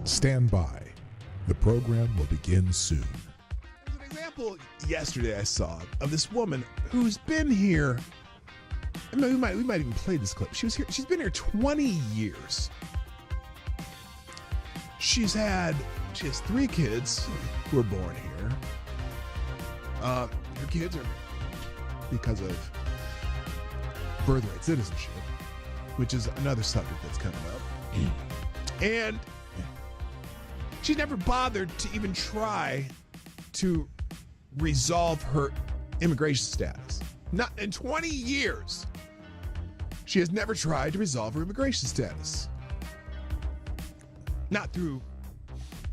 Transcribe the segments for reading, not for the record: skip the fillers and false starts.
Stand by. The program will begin soon. There's an example yesterday I saw of this woman who's been here. I mean, we might even play this clip. She's been here 20 years. She has 3 kids who were born here. Her kids are because of birthright citizenship, which is another subject that's coming up. And she never bothered to even try to resolve her immigration status. Not in 20 years. She has never tried to resolve her immigration status. Not through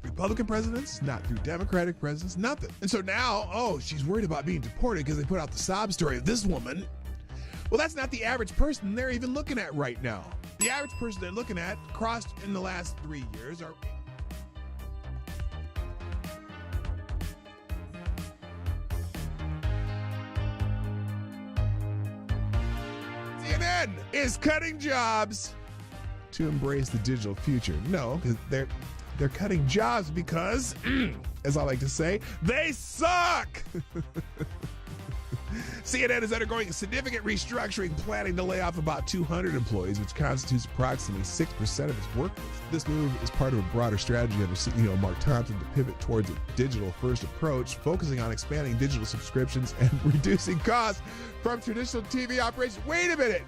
Republican presidents, not through Democratic presidents, nothing. And so now, she's worried about being deported because they put out the sob story of this woman. Well, that's not the average person they're even looking at right now. The average person they're looking at crossed in the last 3 years are... CNN is cutting jobs to embrace the digital future. No, because they're cutting jobs because, as I like to say, they suck. CNN is undergoing a significant restructuring, planning to lay off about 200 employees, which constitutes approximately 6% of its workforce. This move is part of a broader strategy under CEO Mark Thompson to pivot towards a digital-first approach, focusing on expanding digital subscriptions and reducing costs from traditional TV operations. Wait a minute.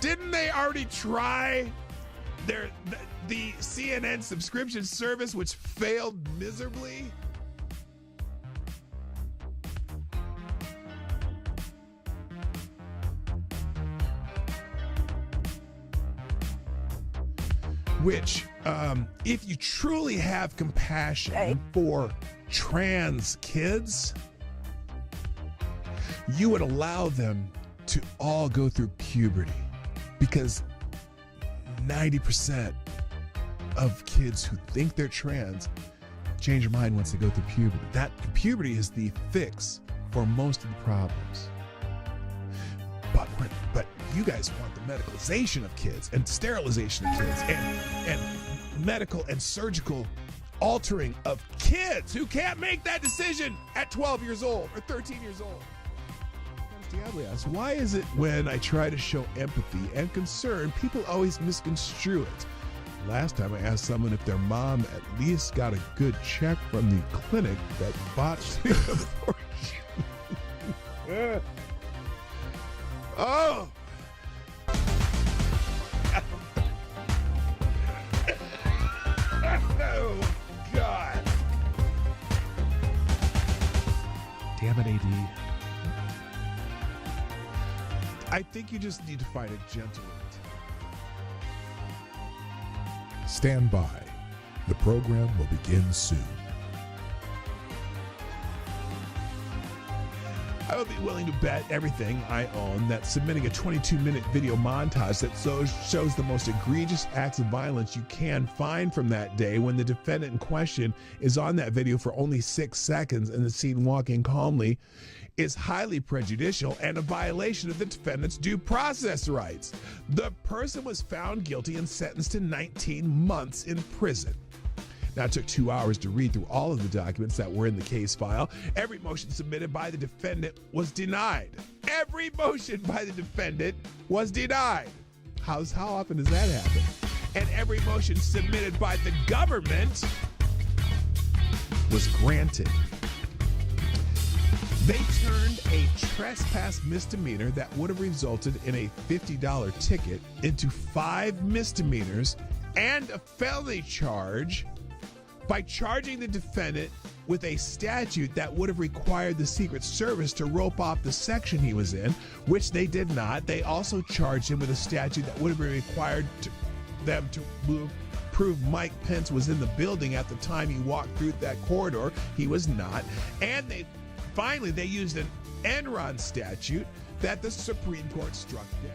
Didn't they already try the CNN subscription service, which failed miserably? Which, if you truly have compassion for trans kids, you would allow them to all go through puberty, because 90% of kids who think they're trans change their mind once they go through puberty. That puberty is the fix for most of the problems. But you guys want the medicalization of kids and sterilization of kids and medical and surgical altering of kids who can't make that decision at 12 years old or 13 years old. Diablo asks, why is it when I try to show empathy and concern, people always misconstrue it? Last time I asked someone if their mom at least got a good check from the clinic that botched the abortion. Oh! Oh, God. Damn it, AD. I think you just need to find a gentle way. Stand by. The program will begin soon. I would be willing to bet everything I own that submitting a 22-minute video montage that shows the most egregious acts of violence you can find from that day, when the defendant in question is on that video for only 6 seconds and the scene walking calmly, is highly prejudicial and a violation of the defendant's due process rights. The person was found guilty and sentenced to 19 months in prison. Now, it took 2 hours to read through all of the documents that were in the case file. Every motion submitted by the defendant was denied. Every motion by the defendant was denied. How often does that happen? And every motion submitted by the government was granted. They turned a trespass misdemeanor that would have resulted in a $50 ticket into 5 misdemeanors and a felony charge by charging the defendant with a statute that would have required the Secret Service to rope off the section he was in, which they did not. They also charged him with a statute that would have required them to prove Mike Pence was in the building at the time he walked through that corridor. He was not. And they used an Enron statute that the Supreme Court struck down.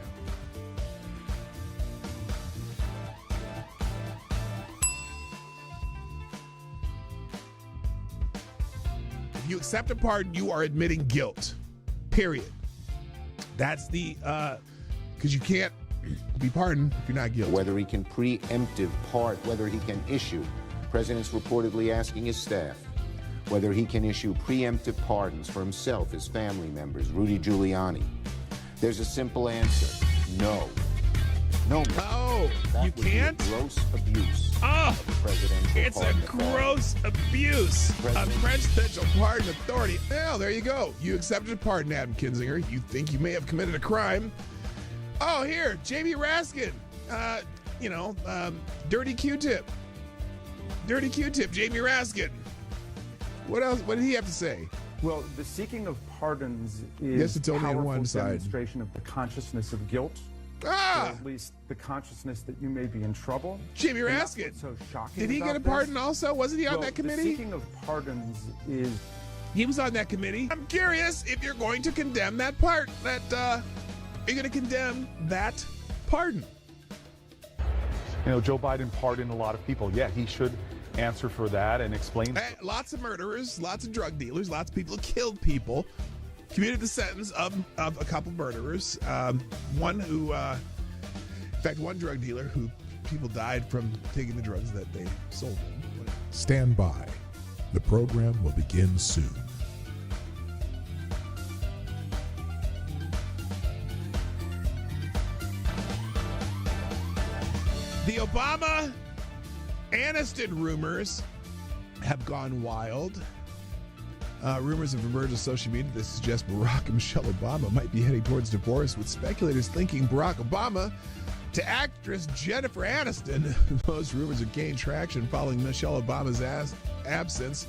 If you accept a pardon, you are admitting guilt. Period. That's the, because you can't be pardoned if you're not guilty. Whether he can preemptive whether he can issue President's reportedly asking his staff whether he can issue preemptive pardons for himself, his family members, Rudy Giuliani. There's a simple answer: no. No. Oh, that you would can't? Be a gross abuse. Oh, of the presidential it's a pardon authority. gross abuse of President- presidential pardon authority. Well, there you go. You accepted a pardon, Adam Kinzinger. You think you may have committed a crime. Oh, here, Jamie Raskin. Dirty Q-tip. Dirty Q-tip, Jamie Raskin. What else? What did he have to say? Well, the seeking of pardons Yes, is it's a only on powerful one side. demonstration of the consciousness of guilt, or at least the consciousness that you may be in trouble. Jamie And that's Raskin. what's so shocking Did he about get a this. pardon also? Wasn't he on Well, that committee? The seeking of pardons is He was on that committee. I'm curious if you're going to condemn that part. Are you going to condemn that pardon? Joe Biden pardoned a lot of people. Yeah, he should answer for that and explain. Lots of murderers, lots of drug dealers, lots of people who killed people. Commuted the sentence of a couple murderers. One who, in fact, one drug dealer who people died from taking the drugs that they sold them. Stand by. The program will begin soon. The Obama Aniston rumors have gone wild. Rumors have emerged on social media that suggest Barack and Michelle Obama might be heading towards divorce, with speculators linking Barack Obama to actress Jennifer Aniston. Those rumors have gained traction following Michelle Obama's absence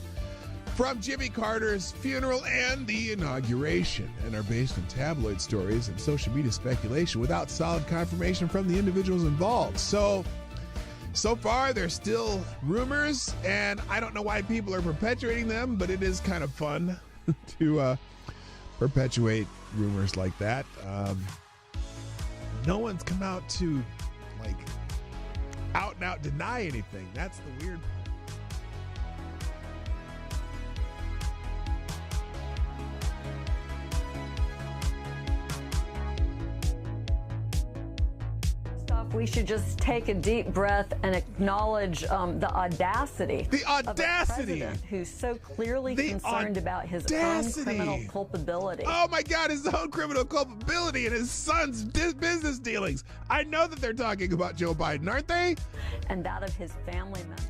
from Jimmy Carter's funeral and the inauguration, and are based on tabloid stories and social media speculation without solid confirmation from the individuals involved. So far, they're still rumors, and I don't know why people are perpetuating them, but it is kind of fun to perpetuate rumors like that. No one's come out to, out and out deny anything. That's the weird part. We should just take a deep breath and acknowledge the audacity. The audacity! Of a president who's so clearly concerned about his own criminal culpability. Oh my God, his own criminal culpability and his son's business dealings. I know that they're talking about Joe Biden, aren't they? And that of his family members.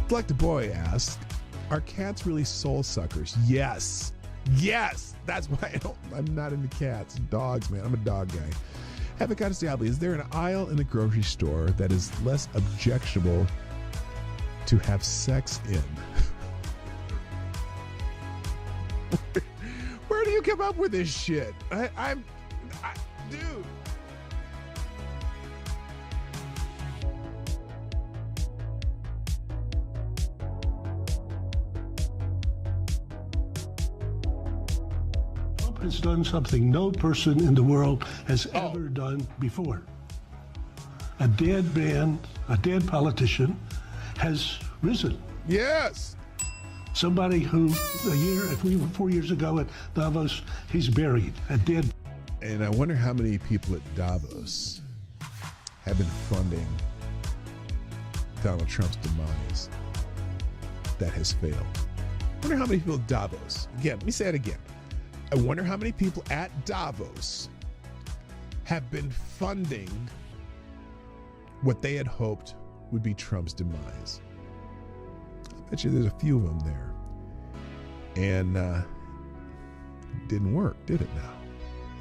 Like the boy asked, are cats really soul suckers? Yes. Yes. That's why I'm not into cats. Dogs, man. I'm a dog guy. Avocado Diablo, is there an aisle in a grocery store that is less objectionable to have sex in? Where do you come up with this shit? Dude. Has done something no person in the world has ever done before. A dead man, a dead politician has risen. Yes. Somebody who if we were 4 years ago at Davos, he's buried, a dead. And I wonder how many people at Davos have been funding Donald Trump's demise that has failed. I wonder how many people at Davos, again, let me say it again. I wonder how many people at Davos have been funding what they had hoped would be Trump's demise. I bet you there's a few of them there. And it didn't work, did it now?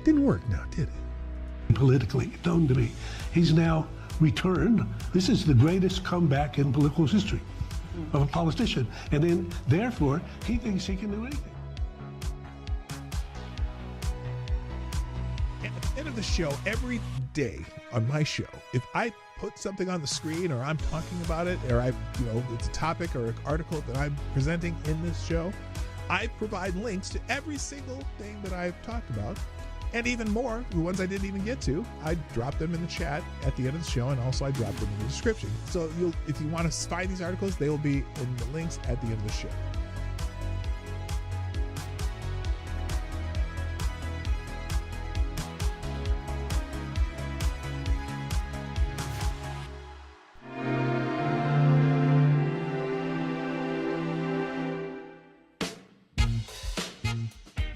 Didn't work now, did it? Politically known to me. He's now returned. This is the greatest comeback in political history of a politician. And then, therefore, he thinks he can do anything. At the end of the show, every day on my show, if I put something on the screen or I'm talking about it, or it's a topic or an article that I'm presenting in this show, I provide links to every single thing that I've talked about, and even more, the ones I didn't even get to. I drop them in the chat at the end of the show, and also I drop them in the description. So if you want to find these articles, they will be in the links at the end of the show.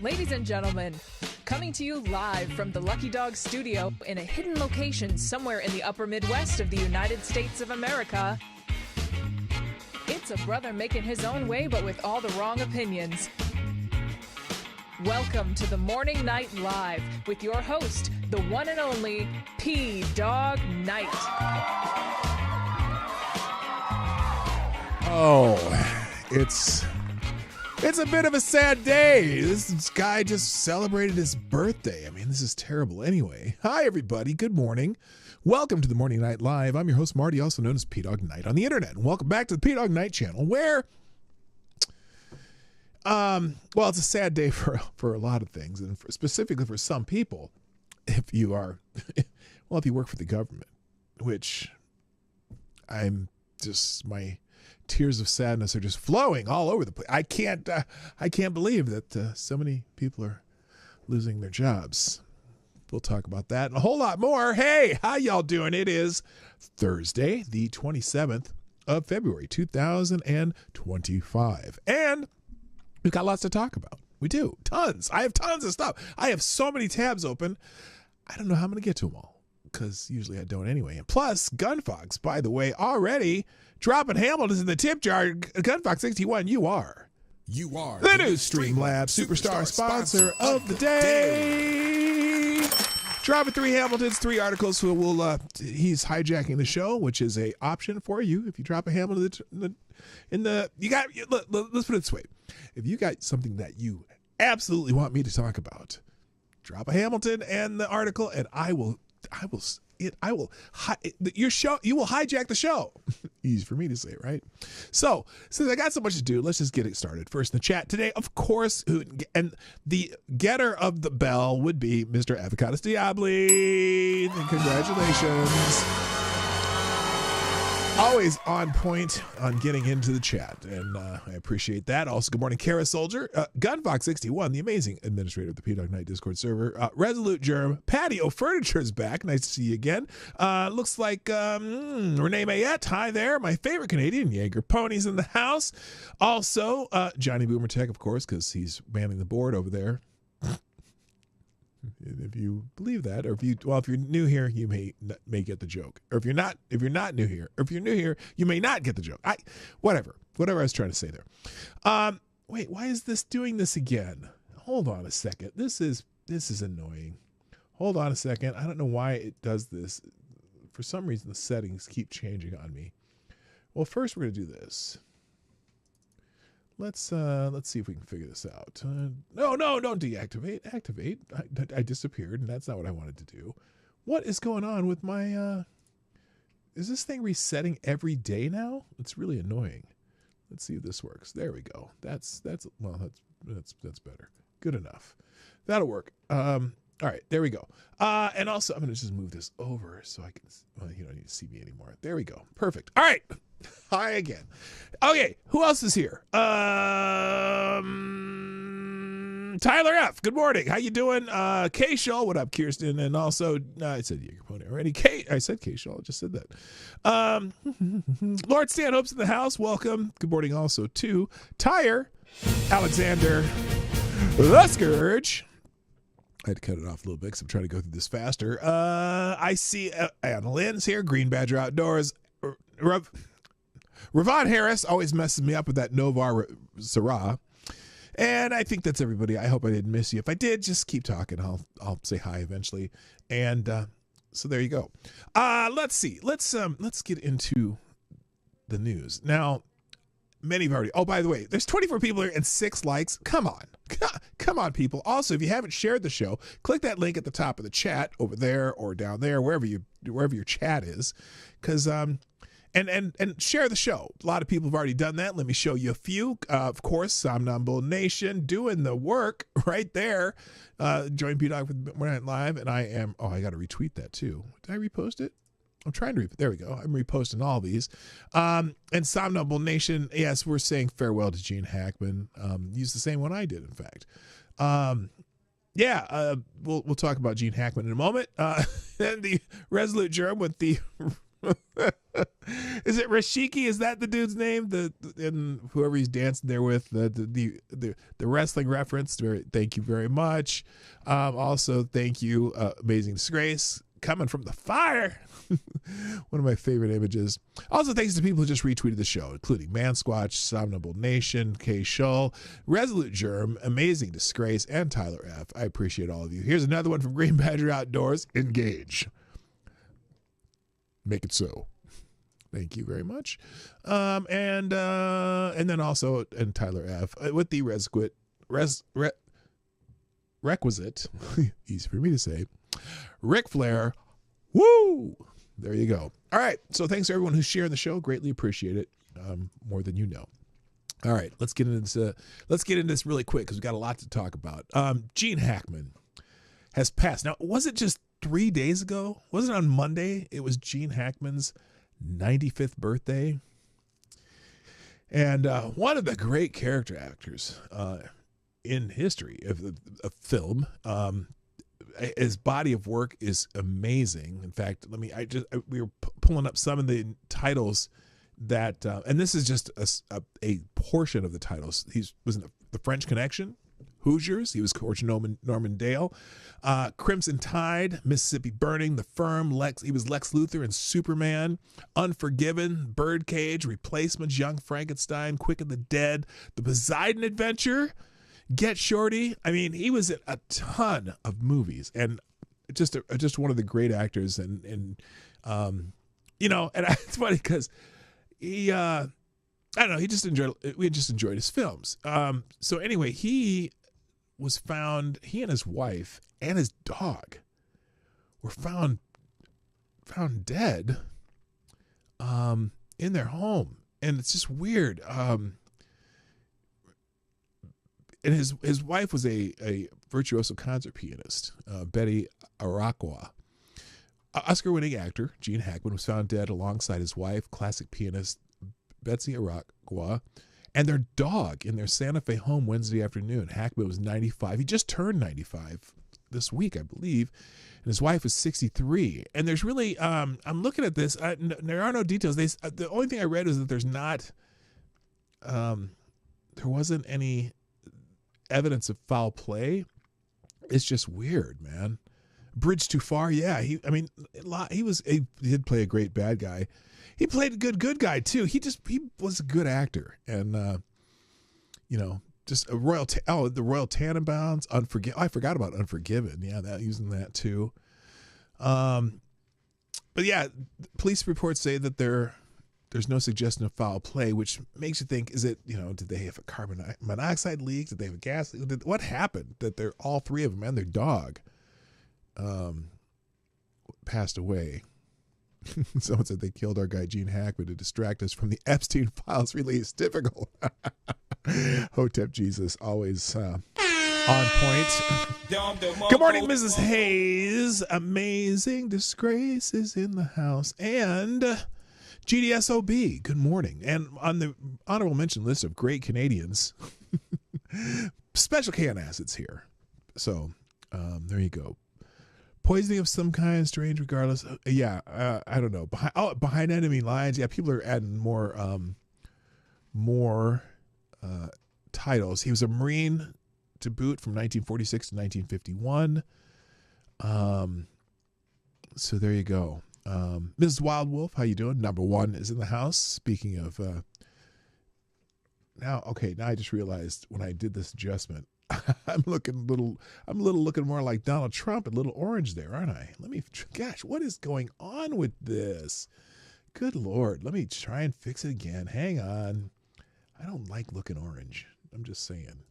Ladies and gentlemen, coming to you live from the Lucky Dog studio in a hidden location somewhere in the upper Midwest of the United States of America, it's a brother making his own way but with all the wrong opinions. Welcome to the Morning Night Live with your host, the one and only P-Dog Night. Oh, it's a bit of a sad day. This guy just celebrated his birthday. I mean, this is terrible. Anyway, hi, everybody. Good morning. Welcome to the Morning Night Live. I'm your host, Marty, also known as P-Dog Night on the internet. And welcome back to the P-Dog Night channel where, well, it's a sad day for a lot of things. And specifically for some people, if you are, well, if you work for the government, which I'm just, my tears of sadness are just flowing all over the place. I can't believe that so many people are losing their jobs. We'll talk about that and a whole lot more. Hey, how y'all doing? It is Thursday, the 27th of February, 2025. And we've got lots to talk about. We do. Tons. I have tons of stuff. I have so many tabs open. I don't know how I'm going to get to them all because usually I don't anyway. And plus, Gunfox, by the way, already dropping Hamilton's in the tip jar. Gunfox 61, you are the new Streamlabs Superstar sponsor of the day. Dropping 3 Hamiltons, 3 articles. So he's hijacking the show, which is a option for you if you drop a Hamilton let's put it this way. If you got something that you absolutely want me to talk about, drop a Hamilton and the article, and you will hijack the show. Easy for me to say, right? So since I got so much to do, let's just get it started. First in the chat today, of course, and the getter of the bell would be Mr. Avocados Diabli. Congratulations. Always on point on getting into the chat, and I appreciate that. Also, good morning, Kara Soldier, Gunfox 61, the amazing administrator of the P-Dog Night Discord server, Resolute Germ, Patio Furniture's back. Nice to see you again. Looks like Renee Mayette. Hi there, my favorite Canadian. Jaeger Pony's in the house. Also, Johnny Boomer Tech, of course, because he's manning the board over there. If you believe that, or if you're new here, you may get the joke. Or if you're not new here, or if you're new here, you may not get the joke. Whatever I was trying to say there. Wait, why is this doing this again? Hold on a second. This is annoying. Hold on a second. I don't know why it does this. For some reason, the settings keep changing on me. Well, first we're gonna do this. Let's see if we can figure this out. No, don't deactivate. Activate. I disappeared, and that's not what I wanted to do. What is going on with my? Is this thing resetting every day now? It's really annoying. Let's see if this works. There we go. That's better. Good enough. That'll work. All right, there we go. And also, I'm gonna just move this over so I can. Well, you don't need to see me anymore. There we go. Perfect. All right. Hi again. Okay, who else is here? Tyler F. Good morning. How you doing? K Shaw, what up, Kirsten? And also, I said Jaeger Pony already. I said K Shaw. I just said that. Lord Stanhope's in the house. Welcome. Good morning also to Tyre, Alexander, The Scourge. I had to cut it off a little bit because I'm trying to go through this faster. I see Anna Lynn's here. Green Badger Outdoors. Ravon Harris always messes me up with that Novar Syrah. And I think that's everybody. I hope I didn't miss you. If I did, just keep talking. I'll say hi eventually. And so there you go. Let's see. Let's get into the news. Now, many have already. Oh, by the way, there's 24 people here and 6 likes. Come on. Come on, people. Also, if you haven't shared the show, click that link at the top of the chat over there or down there, wherever your chat is. Because and share the show. A lot of people have already done that. Let me show you a few. Of course, Somnambule Nation doing the work right there. Join P-Dog with Morning Night Live, and I am. Oh, I got to retweet that too. Did I repost it? I'm trying to. There we go. I'm reposting all these. And Somnambule Nation. Yes, we're saying farewell to Gene Hackman. Use the same one I did, in fact. We'll talk about Gene Hackman in a moment. And the Resolute Germ with the Is it Rashiki? Is that the dude's name? And whoever he's dancing there with, the wrestling reference. Thank you very much. Also, thank you, Amazing Disgrace, coming from the fire. One of my favorite images. Also, thanks to people who just retweeted the show, including Mansquatch, Somnable Nation, K. Shull, Resolute Germ, Amazing Disgrace, and Tyler F. I appreciate all of you. Here's another one from Green Badger Outdoors. Engage. Make it so. Thank you very much. And then also, and Tyler F. With the requisite, easy for me to say, Ric Flair. Woo! There you go. All right. So thanks to everyone who's sharing the show. Greatly appreciate it. More than you know. All right. Let's get into this really quick because we've got a lot to talk about. Gene Hackman has passed. Now, was it just 3 days ago? Was it on Monday? It was Gene Hackman's 95th birthday. And one of the great character actors in history of film. His body of work is amazing. In fact, we were pulling up some of the titles that, and this is just a portion of the titles. He was in the French Connection, Hoosiers. He was Coach Norman Dale, Crimson Tide, Mississippi Burning, The Firm. He was Lex Luthor in Superman, Unforgiven, Birdcage, Replacements, Young Frankenstein, Quick and the Dead, The Poseidon Adventure, Get Shorty. I mean, he was in a ton of movies and just one of the great actors. And it's funny because we just enjoyed his films. So anyway, he and his wife and his dog were found dead, in their home. And it's just weird. And his wife was a virtuoso concert pianist, Betty Arakawa. Oscar-winning actor Gene Hackman was found dead alongside his wife, classic pianist Betsy Arakawa, and their dog in their Santa Fe home Wednesday afternoon. Hackman was 95. He just turned 95 this week, I believe, and his wife was 63. And there's really, I'm looking at this. There are no details. The only thing I read is that there's not, there wasn't any evidence of foul play. It's just weird, man. Bridge too far. Yeah, he did play a great bad guy. He played a good guy too. He was a good actor, and just a Royal. The Royal Tenenbaums, Unforgiven. I forgot about Unforgiven. Yeah, using that too. But yeah, police reports say that there's no suggestion of foul play, which makes you think: is it did they have a carbon monoxide leak? Did they have a gas leak? What happened that they're all three of them and their dog passed away? Someone said they killed our guy Gene Hackman to distract us from the Epstein files release. Typical. Hotep Jesus, always on point. Good morning, Mrs. Hayes. Amazing Disgrace is in the house. And GDSOB, good morning. And on the honorable mention list of great Canadians, Special K acids here. So there you go. Poisoning of some kind, strange regardless. I don't know. Behind enemy lines. Yeah, people are adding more titles. He was a Marine to boot from 1946 to 1951. So there you go. Mrs. Wild Wolf, how you doing? Number one is in the house. Speaking of now I just realized when I did this adjustment, I'm looking a little looking more like Donald Trump, a little orange there, aren't I? Gosh, what is going on with this? Good Lord. Let me try and fix it again. Hang on. I don't like looking orange. I'm just saying.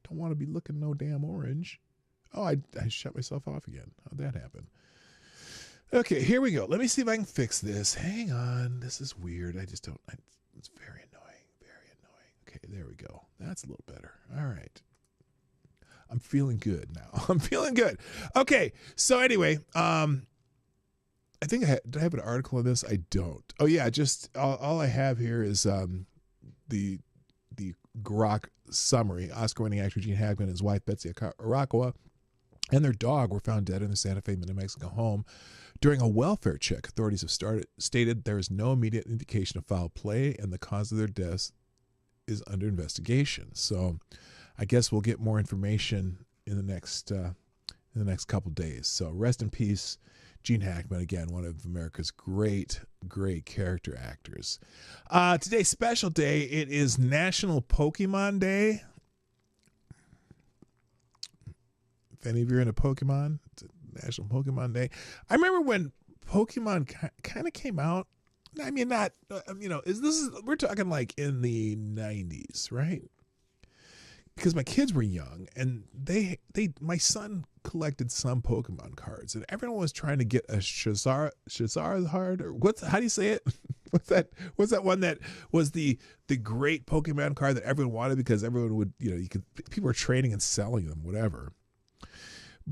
Don't want to be looking no damn orange. Oh, I shut myself off again. How'd that happen? Okay, here we go. Let me see if I can fix this. Hang on. This is weird. It's very annoying. Okay, there we go. That's a little better. All right. I'm feeling good now. Okay, so anyway, I think do I have an article on this? I don't. Oh yeah, just all I have here is the grok summary. Oscar-winning actor Gene Hackman and his wife Betsy Arakawa and their dog were found dead in the Santa Fe, New Mexico home During a welfare check, authorities have stated there is no immediate indication of foul play and the cause of their deaths is under investigation. So I guess we'll get more information in the next couple days. So rest in peace, Gene Hackman, again, one of America's great character actors. Today's special day, it is National Pokemon Day. If any of you are into Pokemon, it's National Pokemon Day. I remember when Pokemon kind of came out. I mean, not, we're talking like in the 90s, right? Because my kids were young and my son collected some Pokemon cards and everyone was trying to get a Charizard, or how do you say it? What's that one that was the great Pokemon card that everyone wanted because everyone would, people were trading and selling them, whatever.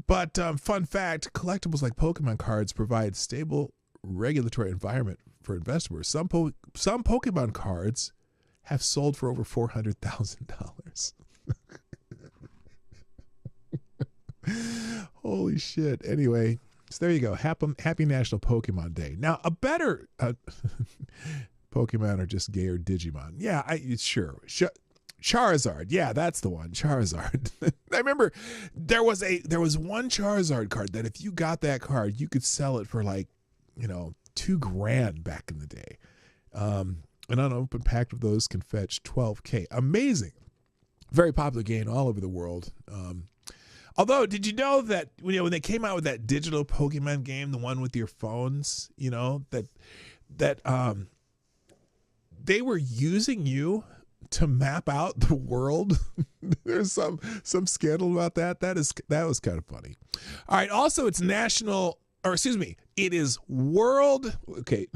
But fun fact, collectibles like Pokemon cards provide stable regulatory environment for investors. Some Pokemon cards have sold for over $400,000. Holy shit. Anyway, so there you go. Happy National Pokemon Day. Now, a better Pokemon are just gay or Digimon. Yeah, sure. Charizard. Yeah, that's the one. Charizard. I remember there was one Charizard card that if you got that card, you could sell it for like, $2,000 back in the day. An unopened pack of those can fetch $12,000. Amazing. Very popular game all over the world. Although, did you know that when they came out with that digital Pokemon game, the one with your phones, that they were using you to map out the world? There's some scandal about that. That was kind of funny. All right. Also, it's it is World. Okay.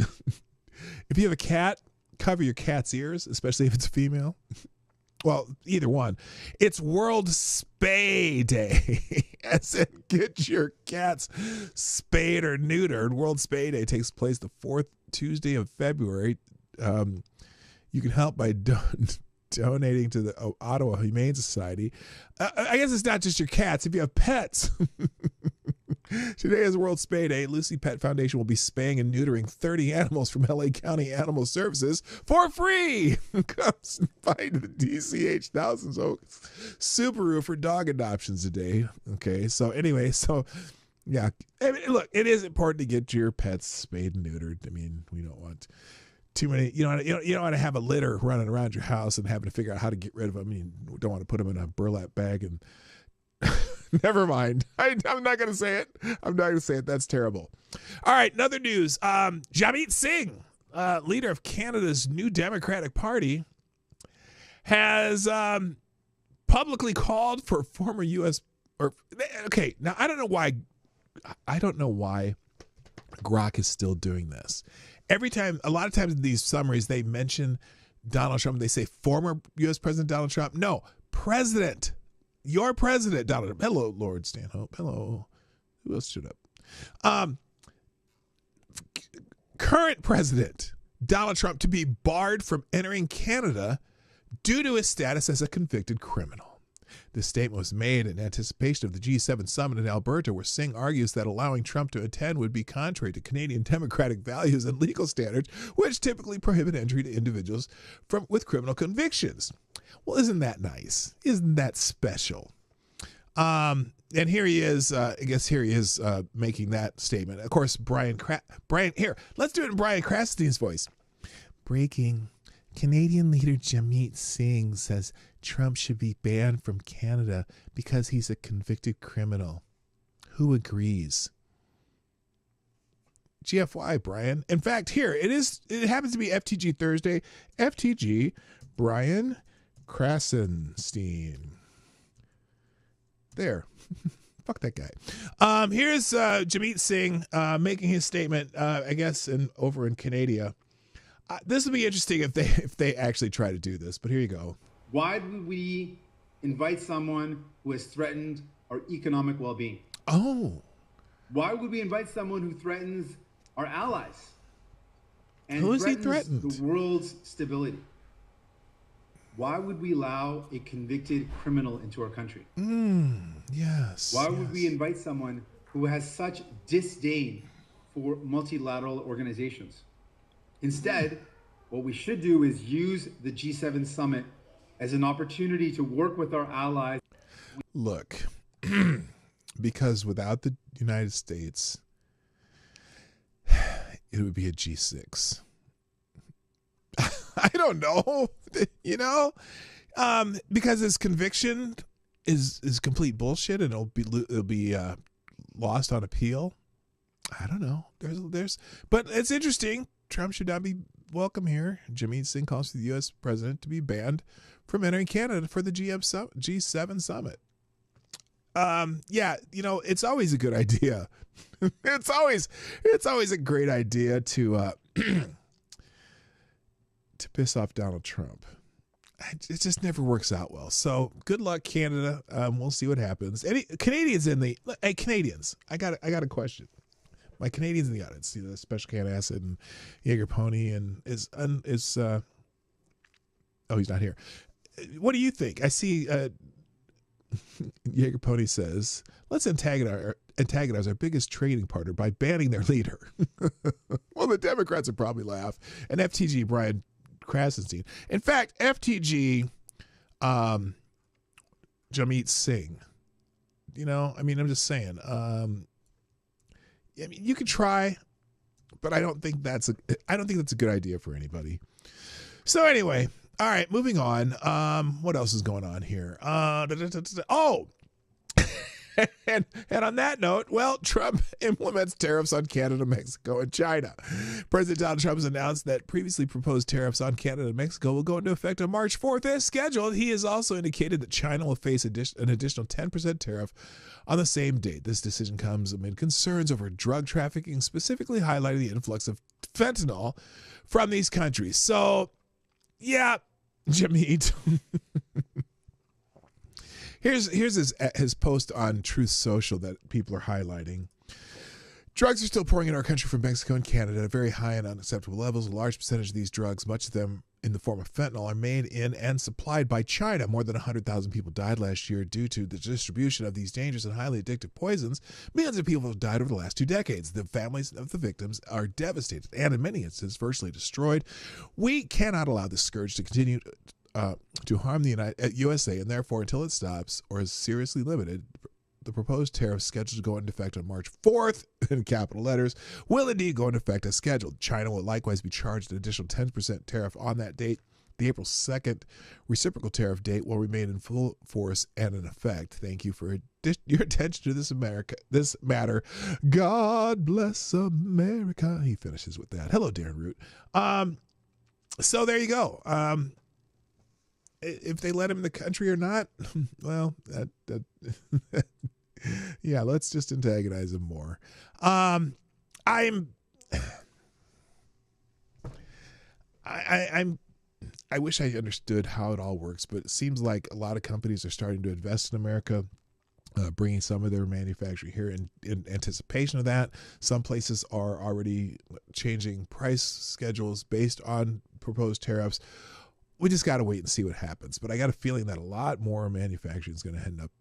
If you have a cat, cover your cat's ears, especially if it's a female. Well, either one. It's World Spay Day. As in, get your cats spayed or neutered. World Spay Day takes place the 4th Tuesday of February. You can help by donating to the Ottawa Humane Society. I guess it's not just your cats. If you have pets. Today is World Spay Day. Lucy Pet Foundation will be spaying and neutering 30 animals from LA County Animal Services for free. Comes by to the DCH Thousands Oaks Subaru for dog adoptions today. Okay, so anyway, yeah. I mean, look, it is important to get your pets spayed and neutered. I mean, we don't want too many. You don't want to have a litter running around your house and having to figure out how to get rid of them. You don't want to put them in a burlap bag and. Never mind. I'm not going to say it. I'm not going to say it. That's terrible. All right. Another news. Jamit Singh, leader of Canada's New Democratic Party, has publicly called for former U.S. Okay. Now, I don't know why Grok is still doing this. A lot of times in these summaries, they mention Donald Trump. They say former U.S. President Donald Trump. No, president. Your president, Donald Trump. Hello, Lord Stanhope. Hello. Who else stood up? Current president, Donald Trump, to be barred from entering Canada due to his status as a convicted criminal. This statement was made in anticipation of the G7 summit in Alberta, where Singh argues that allowing Trump to attend would be contrary to Canadian democratic values and legal standards, which typically prohibit entry to individuals with criminal convictions. Well, isn't that nice? Isn't that special? And here he is. Here he is making that statement. Of course, Brian. Here, let's do it in Brian Krassenstein's voice. Breaking. Canadian leader Jamit Singh says Trump should be banned from Canada because he's a convicted criminal. Who agrees? GFY, Brian. In fact, here it is. It happens to be FTG Thursday. FTG, Brian Krassenstein. There. Fuck that guy. Here's Jamit Singh making his statement, I guess, over in Canada. This will be interesting if they actually try to do this, but here you go. Why would we invite someone who has threatened our economic well-being? Oh. Why would we invite someone who threatens our allies? And who is he threatened? The world's stability. Why would we allow a convicted criminal into our country? Yes. Why would we invite someone who has such disdain for multilateral organizations. Instead, what we should do is use the G7 summit as an opportunity to work with our allies. Look, because without the United States, it would be a G6. I don't know, because his conviction is complete bullshit and it'll be lost on appeal. I don't know. But it's interesting. Trump should not be welcome here. Jagmeet Singh calls for the U.S. president to be banned from entering Canada for the G7 summit. It's always a good idea. It's always a great idea to to piss off Donald Trump. It just never works out well. So good luck, Canada. We'll see what happens. Any Canadians Canadians, I got a question. My Canadians in the audience, see the Special Can Acid and Jaeger Pony and he's not here. What do you think? I see Jaeger Pony says, let's antagonize our biggest trading partner by banning their leader. Well, the Democrats would probably laugh. And FTG Brian Krasenstein. In fact, FTG Jagmeet Singh. I'm just saying. You could try, but I don't think that's a good idea for anybody. So anyway, all right, moving on. What else is going on here? And on that note, Trump implements tariffs on Canada, Mexico, and China. President Donald Trump has announced that previously proposed tariffs on Canada and Mexico will go into effect on March 4th as scheduled. He has also indicated that China will face an additional 10% tariff on the same date. This decision comes amid concerns over drug trafficking, specifically highlighting the influx of fentanyl from these countries. So, yeah, Jagmeet. Here's his post on Truth Social that people are highlighting. Drugs are still pouring into our country from Mexico and Canada at very high and unacceptable levels. A large percentage of these drugs, much of them in the form of fentanyl, are made in and supplied by China. More than 100,000 people died last year due to the distribution of these dangerous and highly addictive poisons. Millions of people have died over the last 2 decades. The families of the victims are devastated and, in many instances, virtually destroyed. We cannot allow this scourge to continue to harm the USA, and therefore, until it stops or is seriously limited, the proposed tariff scheduled to go into effect on March 4th, in capital letters, will indeed go into effect as scheduled. China will likewise be charged an additional 10% tariff on that date. The April 2nd reciprocal tariff date will remain in full force and in effect. Thank you for your attention to this matter. God bless America. He finishes with that. Hello, Darren Root. So there you go. If they let him in the country or not, well, that yeah, let's just antagonize him more. I wish I understood how it all works, but it seems like a lot of companies are starting to invest in America, bringing some of their manufacturing here in anticipation of that. Some places are already changing price schedules based on proposed tariffs. We just got to wait and see what happens. But I got a feeling that a lot more manufacturing is going to end up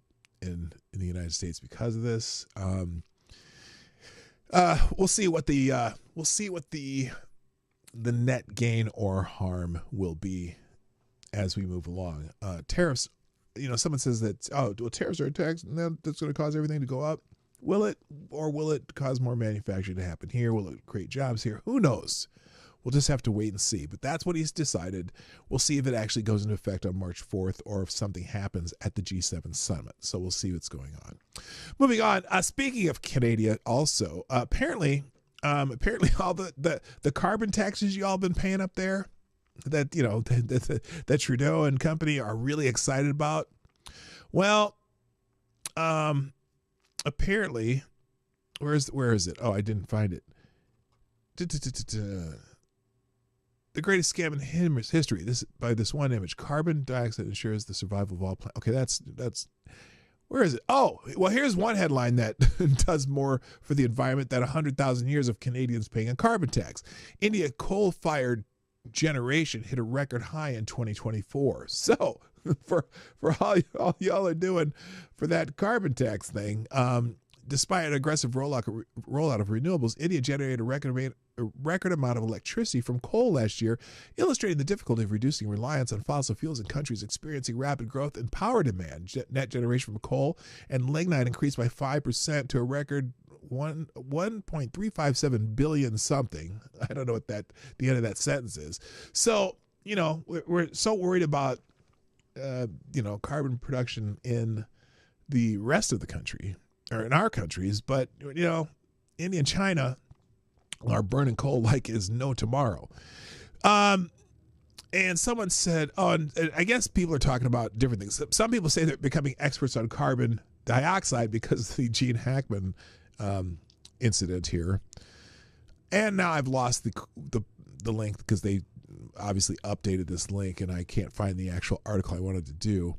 in the United States because of this. We'll see what the net gain or harm will be as we move along. Tariffs, someone says that, tariffs are a tax and that's going to cause everything to go up. Will it, or will it cause more manufacturing to happen here? Will it create jobs here? Who knows? We'll just have to wait and see. But that's what he's decided. We'll see if it actually goes into effect on March 4th or if something happens at the G7 summit. So we'll see what's going on. Moving on. Speaking of Canada, also, apparently all the carbon taxes you all been paying up there that, that Trudeau and company are really excited about. Well, apparently, where is it? Oh, I didn't find it. The greatest scam in history. By this one image. Carbon dioxide ensures the survival of all plants. Okay, that's where is it? Oh, well, here's one headline that does more for the environment than 100,000 years of Canadians paying a carbon tax. India coal-fired generation hit a record high in 2024. So for all y'all are doing for that carbon tax thing, despite an aggressive rollout of renewables, India generated a record amount of electricity from coal last year, illustrating the difficulty of reducing reliance on fossil fuels in countries experiencing rapid growth in power demand. Net generation from coal and lignite increased by 5% to a record 1.357 billion something. I don't know what the end of that sentence is. So, we're so worried about, carbon production in the rest of the country or in our countries. But, India and China are burning coal like is no tomorrow. And someone said, and I guess people are talking about different things. Some people say they're becoming experts on carbon dioxide because of the Gene Hackman incident here. And now I've lost the link because they obviously updated this link and I can't find the actual article I wanted to do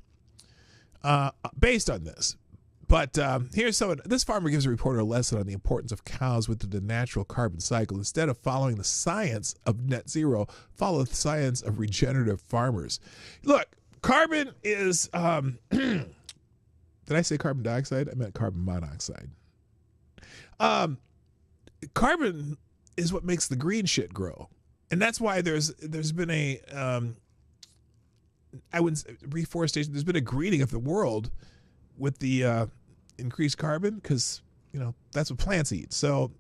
based on this. But here's someone. This farmer gives a reporter a lesson on the importance of cows within the natural carbon cycle. Instead of following the science of net zero, follow the science of regenerative farmers. Look, carbon is, did I say carbon dioxide? I meant carbon monoxide. Carbon is what makes the green shit grow. And that's why there's been a, reforestation, there's been a greening of the world with the increased carbon because, that's what plants eat. So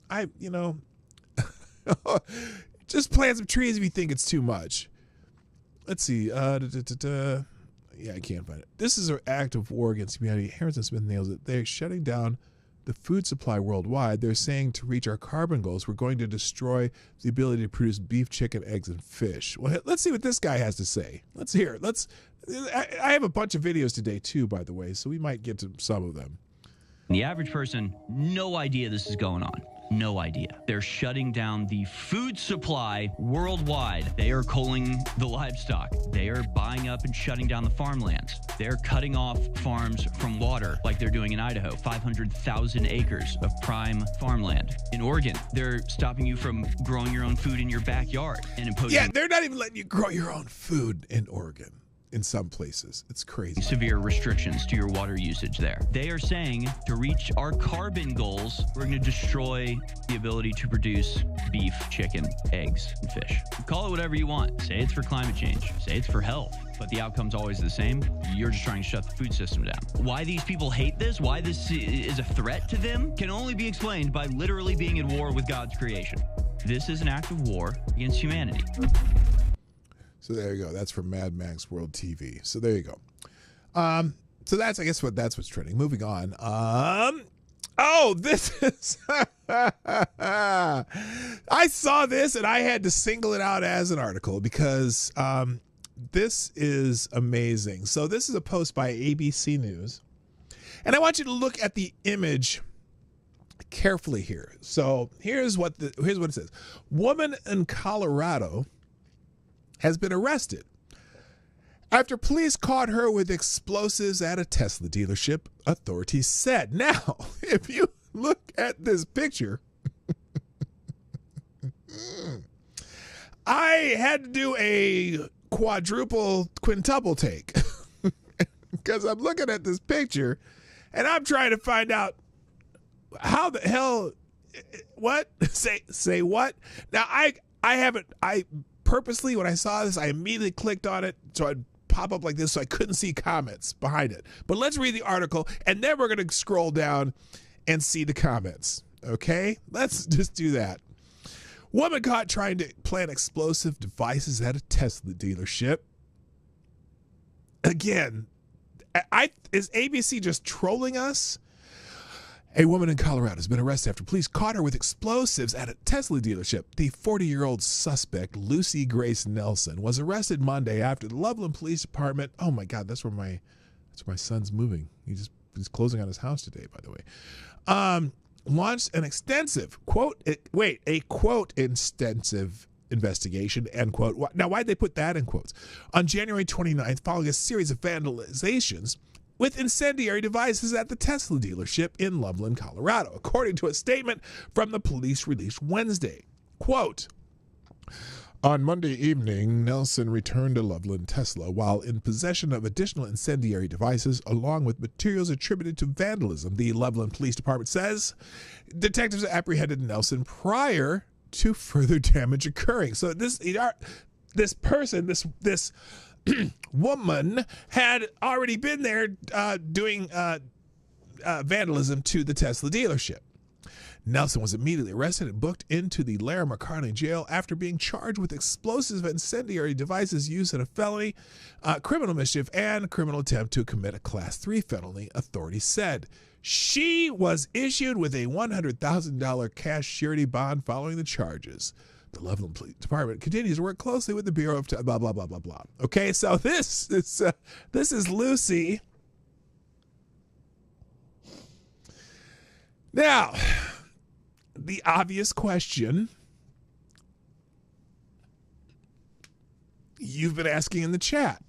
just plant some trees if you think it's too much. Let's see. Yeah, I can't find it. This is an act of war against humanity. Harrison Smith nails it. They're shutting down the food supply worldwide. They're saying to reach our carbon goals, we're going to destroy the ability to produce beef, chicken, eggs, and fish. Well, let's see what this guy has to say. Let's hear it. I have a bunch of videos today too, by the way, so we might get to some of them. The average person, no idea this is going on. No idea. They're shutting down the food supply worldwide. They are culling the livestock. They are buying up and shutting down the farmlands. They're cutting off farms from water like they're doing in Idaho, 500,000 acres of prime farmland. In Oregon, they're stopping you from growing your own food in your backyard and imposing... Yeah, they're not even letting you grow your own food in Oregon. In some places. It's crazy. Severe restrictions to your water usage there. They are saying to reach our carbon goals, we're going to destroy the ability to produce beef, chicken, eggs, and fish. Call it whatever you want. Say it's for climate change. Say it's for health. But the outcome's always the same. You're just trying to shut the food system down. Why these people hate this, why this is a threat to them, can only be explained by literally being at war with God's creation. This is an act of war against humanity. So there you go. That's from Mad Max World TV. So there you go. So that's, I guess, what's trending. Moving on. This is... I saw this and I had to single it out as an article because this is amazing. So this is a post by ABC News. And I want you to look at the image carefully here. So here's what it says. Woman in Colorado has been arrested after police caught her with explosives at a Tesla dealership, authorities said. Now, if you look at this picture, I had to do a quintuple take because I'm looking at this picture and I'm trying to find out how the hell, what? Say what? Now, I purposely, when I saw this, I immediately clicked on it so I'd pop up like this so I couldn't see comments behind it. But let's read the article, and then we're going to scroll down and see the comments. Okay? Let's just do that. Woman caught trying to plant explosive devices at a Tesla dealership. Again, is ABC just trolling us? A woman in Colorado has been arrested after police caught her with explosives at a Tesla dealership. The 40-year-old suspect, Lucy Grace Nelson, was arrested Monday after the Loveland Police Department. Oh my God, that's where my son's moving. He's closing on his house today, by the way. Launched an extensive extensive investigation, end quote. Now, why'd they put that in quotes? On January 29th, following a series of vandalizations with incendiary devices at the Tesla dealership in Loveland, Colorado, according to a statement from the police released Wednesday. Quote, On Monday evening, Nelson returned to Loveland Tesla while in possession of additional incendiary devices along with materials attributed to vandalism, the Loveland Police Department says. Detectives apprehended Nelson prior to further damage occurring. So this woman had already been there doing vandalism to the Tesla dealership. Nelson was immediately arrested and booked into the Larimer County Jail after being charged with explosive incendiary devices used in a felony, criminal mischief, and criminal attempt to commit a Class 3 felony, authorities said. She was issued with a $100,000 cash surety bond following the charges. The Loveland Police Department continues to work closely with the Bureau of blah, blah, blah, blah, blah. Okay, so this is Lucy. Now, the obvious question you've been asking in the chat.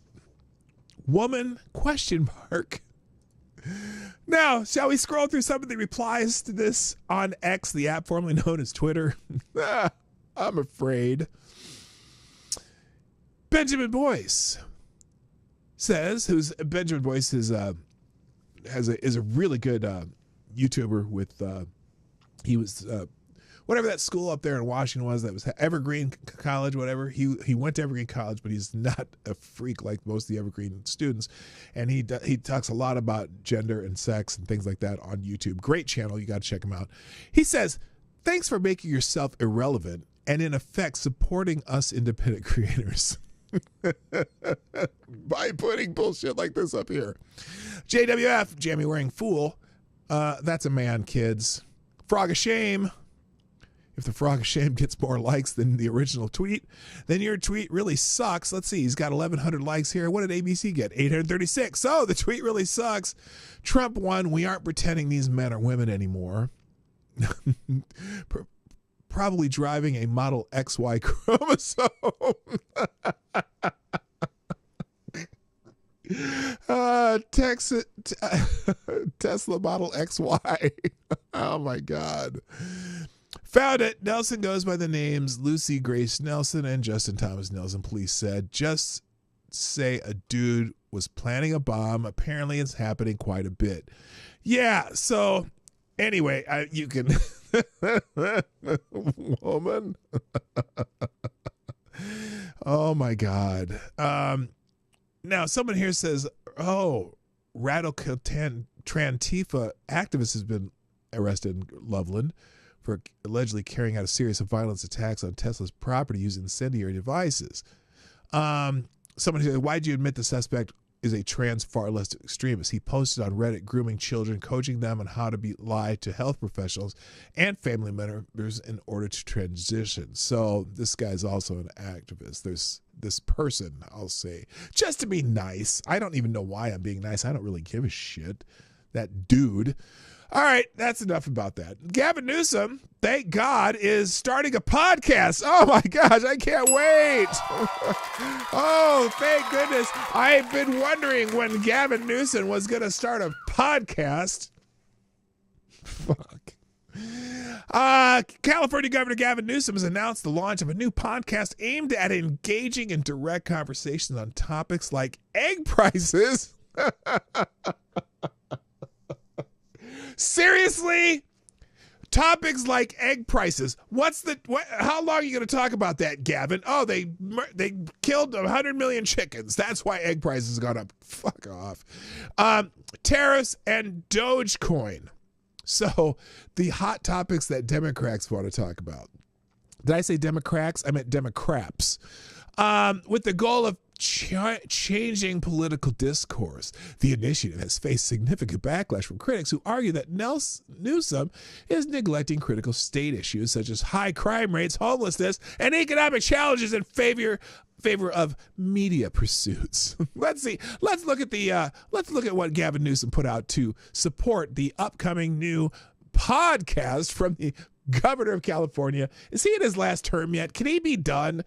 Woman, question mark. Now, shall we scroll through some of the replies to this on X, the app formerly known as Twitter? I'm afraid. Benjamin Boyce says, Benjamin Boyce is a really good YouTuber with he was whatever that school up there in Washington was, that was Evergreen College, whatever. He went to Evergreen College, but he's not a freak like most of the Evergreen students. And he talks a lot about gender and sex and things like that on YouTube. Great channel. You got to check him out. He says, thanks for making yourself irrelevant and in effect supporting us independent creators by putting bullshit like this up here. JWF, Jammy wearing fool. That's a man, kids. Frog of Shame. If the Frog of Shame gets more likes than the original tweet, then your tweet really sucks. Let's see. He's got 1,100 likes here. What did ABC get? 836. So the tweet really sucks. Trump won. We aren't pretending these men are women anymore. Probably driving a Model XY chromosome. Tesla Model XY. Oh my God. Found it. Nelson goes by the names Lucy Grace Nelson and Justin Thomas Nelson. Police said, just say a dude was planning a bomb. Apparently it's happening quite a bit. Yeah. So anyway, you can woman. Oh my God. Now, someone here says, radical Trantifa activist has been arrested in Loveland for allegedly carrying out a series of violence attacks on Tesla's property using incendiary devices. Someone said, why'd you admit the suspect is a trans far left extremist? He posted on Reddit grooming children, coaching them on how to lie to health professionals and family members in order to transition. So this guy's also an activist. There's this person, I'll say, just to be nice. I don't even know why I'm being nice. I don't really give a shit. That dude. All right, that's enough about that. Gavin Newsom, thank God, is starting a podcast. Oh my gosh, I can't wait. Oh, thank goodness. I've been wondering when Gavin Newsom was going to start a podcast. Fuck. California Governor Gavin Newsom has announced the launch of a new podcast aimed at engaging in direct conversations on topics like egg prices. Seriously? Topics like egg prices. How long are you going to talk about that, Gavin? Oh, they killed 100 million chickens. That's why egg prices have gone up. Fuck off. Tariffs and Dogecoin. So the hot topics that Democrats want to talk about. Did I say Democrats? I meant Democrats. With the goal of changing political discourse. The initiative has faced significant backlash from critics who argue that Newsom is neglecting critical state issues such as high crime rates, homelessness, and economic challenges in favor of media pursuits. Let's see. Let's look at what Gavin Newsom put out to support the upcoming new podcast from the governor of California. Is he in his last term yet? Can he be done?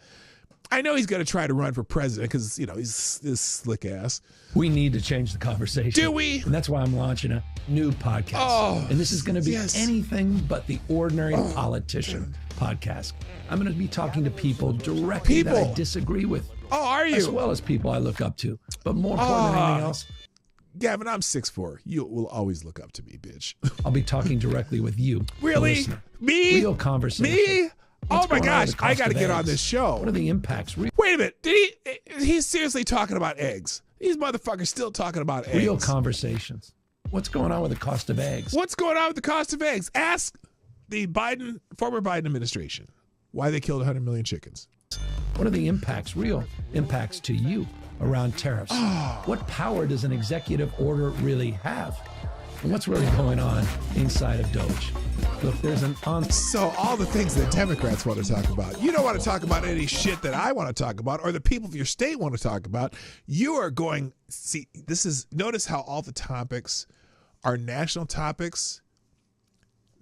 I know he's going to try to run for president because, he's this slick ass. We need to change the conversation. Do we? And that's why I'm launching a new podcast. Oh, and this is going to be anything but the ordinary politician podcast. I'm going to be talking to people directly that I disagree with. Oh, are you? As well as people I look up to. But more important than anything else, Gavin, I'm 6'4". You will always look up to me, bitch. I'll be talking directly with you. Really? Me? Real conversation. Me? What's oh my gosh, I got to get eggs? on this show. What are the impacts? Wait a minute. He's seriously talking about eggs. These motherfuckers still talking about eggs. Real conversations. What's going on with the cost of eggs? What's going on with the cost of eggs? Ask the former Biden administration why they killed 100 million chickens. What are the impacts, real impacts to you around tariffs? What power does an executive order really have? And what's really going on inside of Doge? Look, there's an So all the things that Democrats want to talk about, you don't want to talk about any shit that I want to talk about or the people of your state want to talk about. You are going, notice how all the topics are national topics,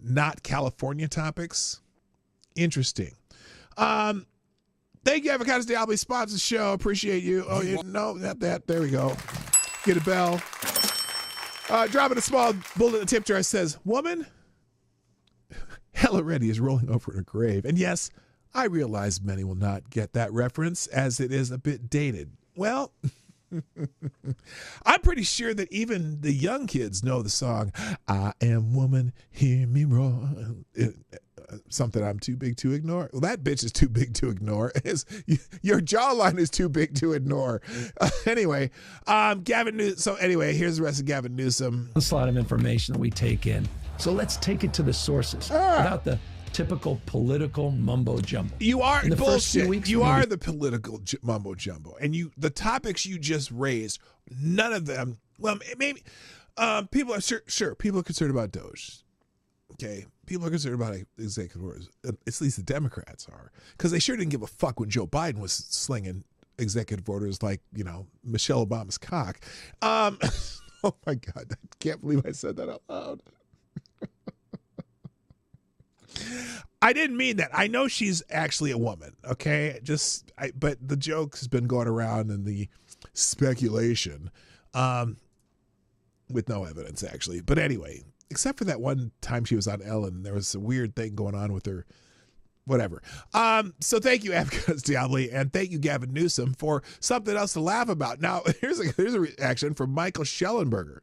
not California topics. Interesting. Thank you, Avocados Diablo, sponsors the show. Appreciate you. Oh, no, not that. There we go. Get a bell. Dropping a small bullet in the tip jar says, woman, Hella Reddy is rolling over in her grave. And yes, I realize many will not get that reference as it is a bit dated. Well, I'm pretty sure that even the young kids know the song, I Am Woman, Hear Me Roar. Something I'm too big to ignore. Well, that bitch is too big to ignore. Your jawline is too big to ignore. Anyway, Gavin Newsom. So anyway, here's the rest of Gavin Newsom. A lot of information that we take in. So let's take it to the sources without the typical political mumbo jumbo. You are in the bullshit. First few weeks, you are the political mumbo jumbo, and the topics you just raised, none of them. Well, maybe people are sure. People are concerned about Doge. Okay, people are concerned about executive orders. At least the Democrats are, because they sure didn't give a fuck when Joe Biden was slinging executive orders like Michelle Obama's cock. Oh my God, I can't believe I said that out loud. I didn't mean that. I know she's actually a woman. Okay, but the joke has been going around and the speculation, with no evidence actually. But anyway. Except for that one time she was on Ellen, there was a weird thing going on with her. Whatever. So thank you, Avocados Diablo, and thank you, Gavin Newsom, for something else to laugh about. Now, here's a reaction from Michael Schellenberger.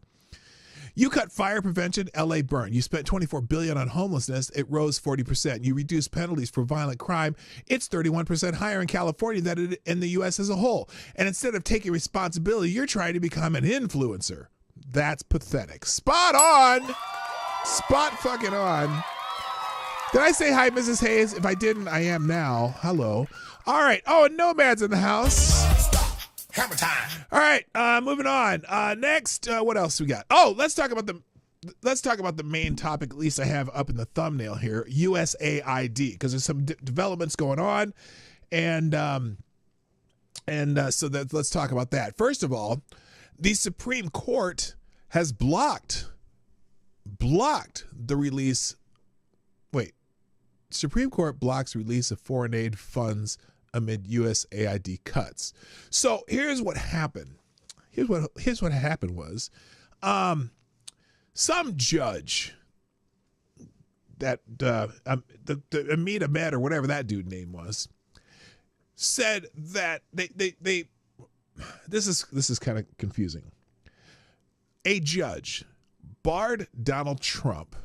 You cut fire prevention, LA burn. You spent $24 billion on homelessness, it rose 40%. You reduced penalties for violent crime, it's 31% higher in California than it in the U.S. as a whole. And instead of taking responsibility, you're trying to become an influencer. That's pathetic. Spot on. Spot fucking on. Did I say hi, Mrs. Hayes? If I didn't, I am now. Hello. All right. Oh, and Nomad's in the house. Hammer time. All right. Moving on. Next, what else we got? Oh, let's talk about the main topic. At least I have up in the thumbnail here. USAID, because there's some developments going on, and so let's talk about that. First of all, the Supreme Court has blocked the release. Supreme Court blocks release of foreign aid funds amid USAID cuts. So here's what happened. Here's what happened was, some judge that the Amit Ahmed or whatever that dude name was said that they this is kind of confusing. A judge barred Donald Trump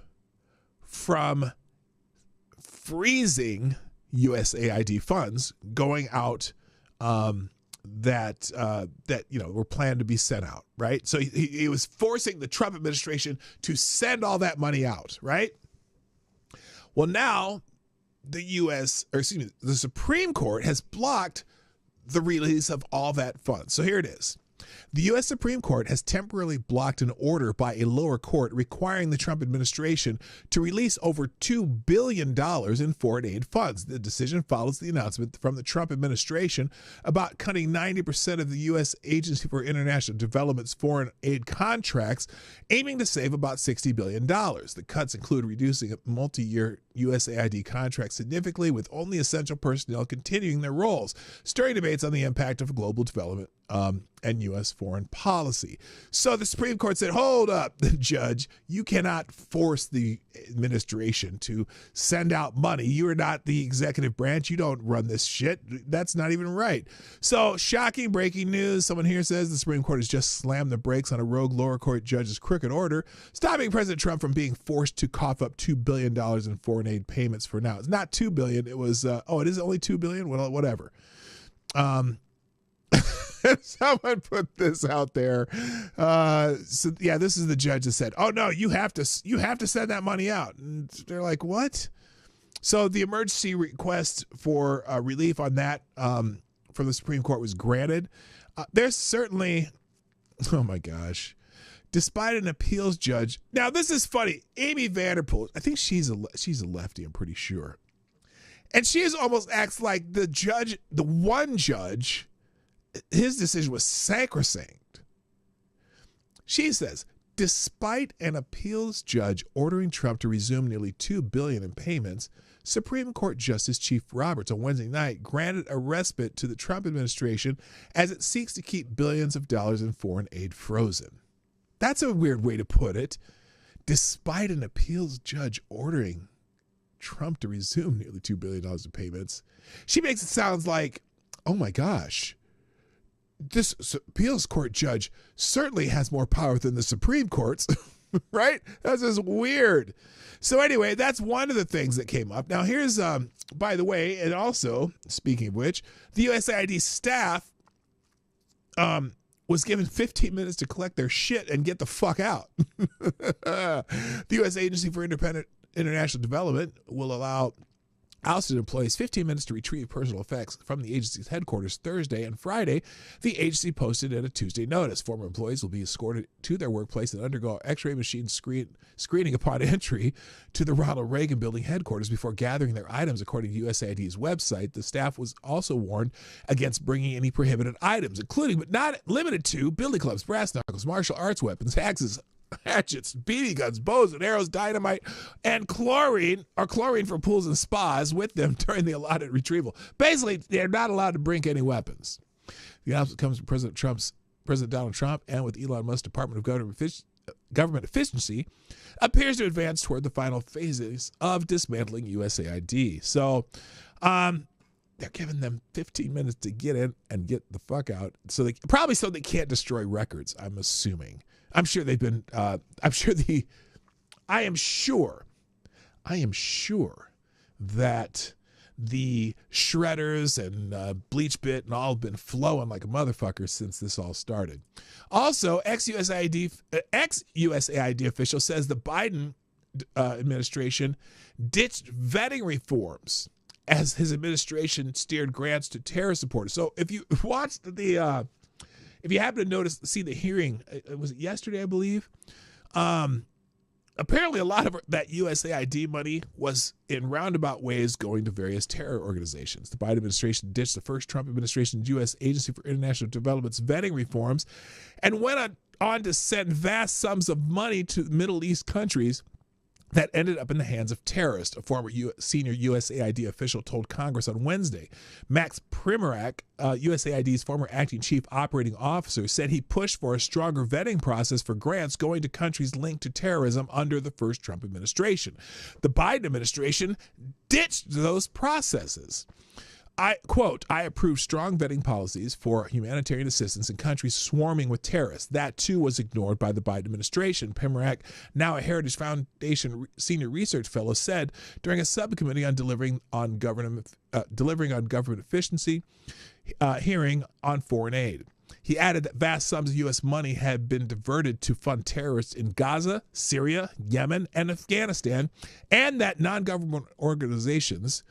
from freezing USAID funds going out that were planned to be sent out, right? So he was forcing the Trump administration to send all that money out, right? Well, now the Supreme Court has blocked the release of all that funds. So here it is. The U.S. Supreme Court has temporarily blocked an order by a lower court requiring the Trump administration to release over $2 billion in foreign aid funds. The decision follows the announcement from the Trump administration about cutting 90% of the U.S. Agency for International Development's foreign aid contracts, aiming to save about $60 billion. The cuts include reducing multi-year USAID contracts significantly, with only essential personnel continuing their roles, stirring debates on the impact of global development and U.S. foreign policy. So the Supreme Court said, hold up, Judge, you cannot force the administration to send out money. You are not the executive branch. You don't run this shit. That's not even right. So shocking breaking news. Someone here says the Supreme Court has just slammed the brakes on a rogue lower court judge's crooked order, stopping President Trump from being forced to cough up $2 billion in foreign aid payments for now. It's not $2 billion. It was, it is only $2 billion? Well, whatever. Someone put this out there. So yeah, this is the judge that said, "Oh no, you have to send that money out." And they're like, "What?" So the emergency request for relief on that from the Supreme Court was granted. There's certainly, oh my gosh, despite an appeals judge. Now this is funny. Amy Vanderpool, I think she's a lefty. I'm pretty sure, and she almost acts like the judge, the one judge. His decision was sacrosanct. She says, despite an appeals judge ordering Trump to resume nearly $2 billion in payments, Supreme Court Justice Chief Roberts on Wednesday night granted a respite to the Trump administration as it seeks to keep billions of dollars in foreign aid frozen. That's a weird way to put it. Despite an appeals judge ordering Trump to resume nearly $2 billion in payments, she makes it sound like, oh my gosh, this appeals court judge certainly has more power than the Supreme Court's, right? That's just weird. So anyway, that's one of the things that came up. Now here's, by the way, and also, speaking of which, the USAID staff was given 15 minutes to collect their shit and get the fuck out. The U.S. Agency for International Development will allow ousted employees 15 minutes to retrieve personal effects from the agency's headquarters Thursday and Friday. The agency posted in a Tuesday notice. Former employees will be escorted to their workplace and undergo X-ray machine screening upon entry to the Ronald Reagan Building headquarters before gathering their items, according to USAID's website. The staff was also warned against bringing any prohibited items, including but not limited to billy clubs, brass knuckles, martial arts weapons, axes, hatchets, BB guns, bows and arrows, dynamite, and chlorine for pools and spas with them during the allotted retrieval. Basically, they're not allowed to bring any weapons. The announcement comes from President Donald Trump, and with Elon Musk's Department of Government Efficiency appears to advance toward the final phases of dismantling USAID. So, they're giving them 15 minutes to get in and get the fuck out. So they can't destroy records, I'm assuming. I'm sure they've been, I am sure that the shredders and bleach bit and all have been flowing like a motherfucker since this all started. Also, ex-USAID official says the Biden administration ditched vetting reforms as his administration steered grants to terror supporters. So if you watched if you happen to see the hearing, was it yesterday, I believe? Apparently a lot of that USAID money was in roundabout ways going to various terror organizations. The Biden administration ditched the first Trump administration's U.S. Agency for International Development's vetting reforms and went on to send vast sums of money to Middle East countries that ended up in the hands of terrorists, a former senior USAID official told Congress on Wednesday. Max Primorak, USAID's former acting chief operating officer, said he pushed for a stronger vetting process for grants going to countries linked to terrorism under the first Trump administration. The Biden administration ditched those processes. I approve strong vetting policies for humanitarian assistance in countries swarming with terrorists. That, too, was ignored by the Biden administration. Primorak, now a Heritage Foundation senior research fellow, said during a subcommittee on delivering on government efficiency hearing on foreign aid. He added that vast sums of U.S. money had been diverted to fund terrorists in Gaza, Syria, Yemen, and Afghanistan, and that non-governmental organizations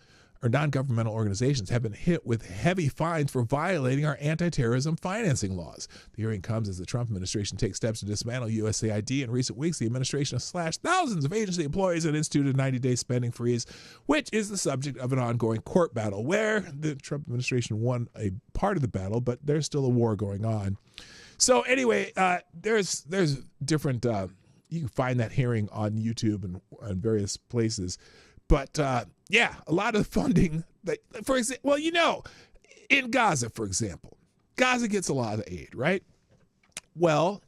have been hit with heavy fines for violating our anti-terrorism financing laws. The hearing comes as the Trump administration takes steps to dismantle USAID. In recent weeks, the administration has slashed thousands of agency employees and instituted a 90-day spending freeze, which is the subject of an ongoing court battle where the Trump administration won a part of the battle, but there's still a war going on. So anyway, there's different, you can find that hearing on YouTube and various places. But yeah, a lot of funding that, for example, well, you know, in Gaza, for example, Gaza gets a lot of aid, right? Well,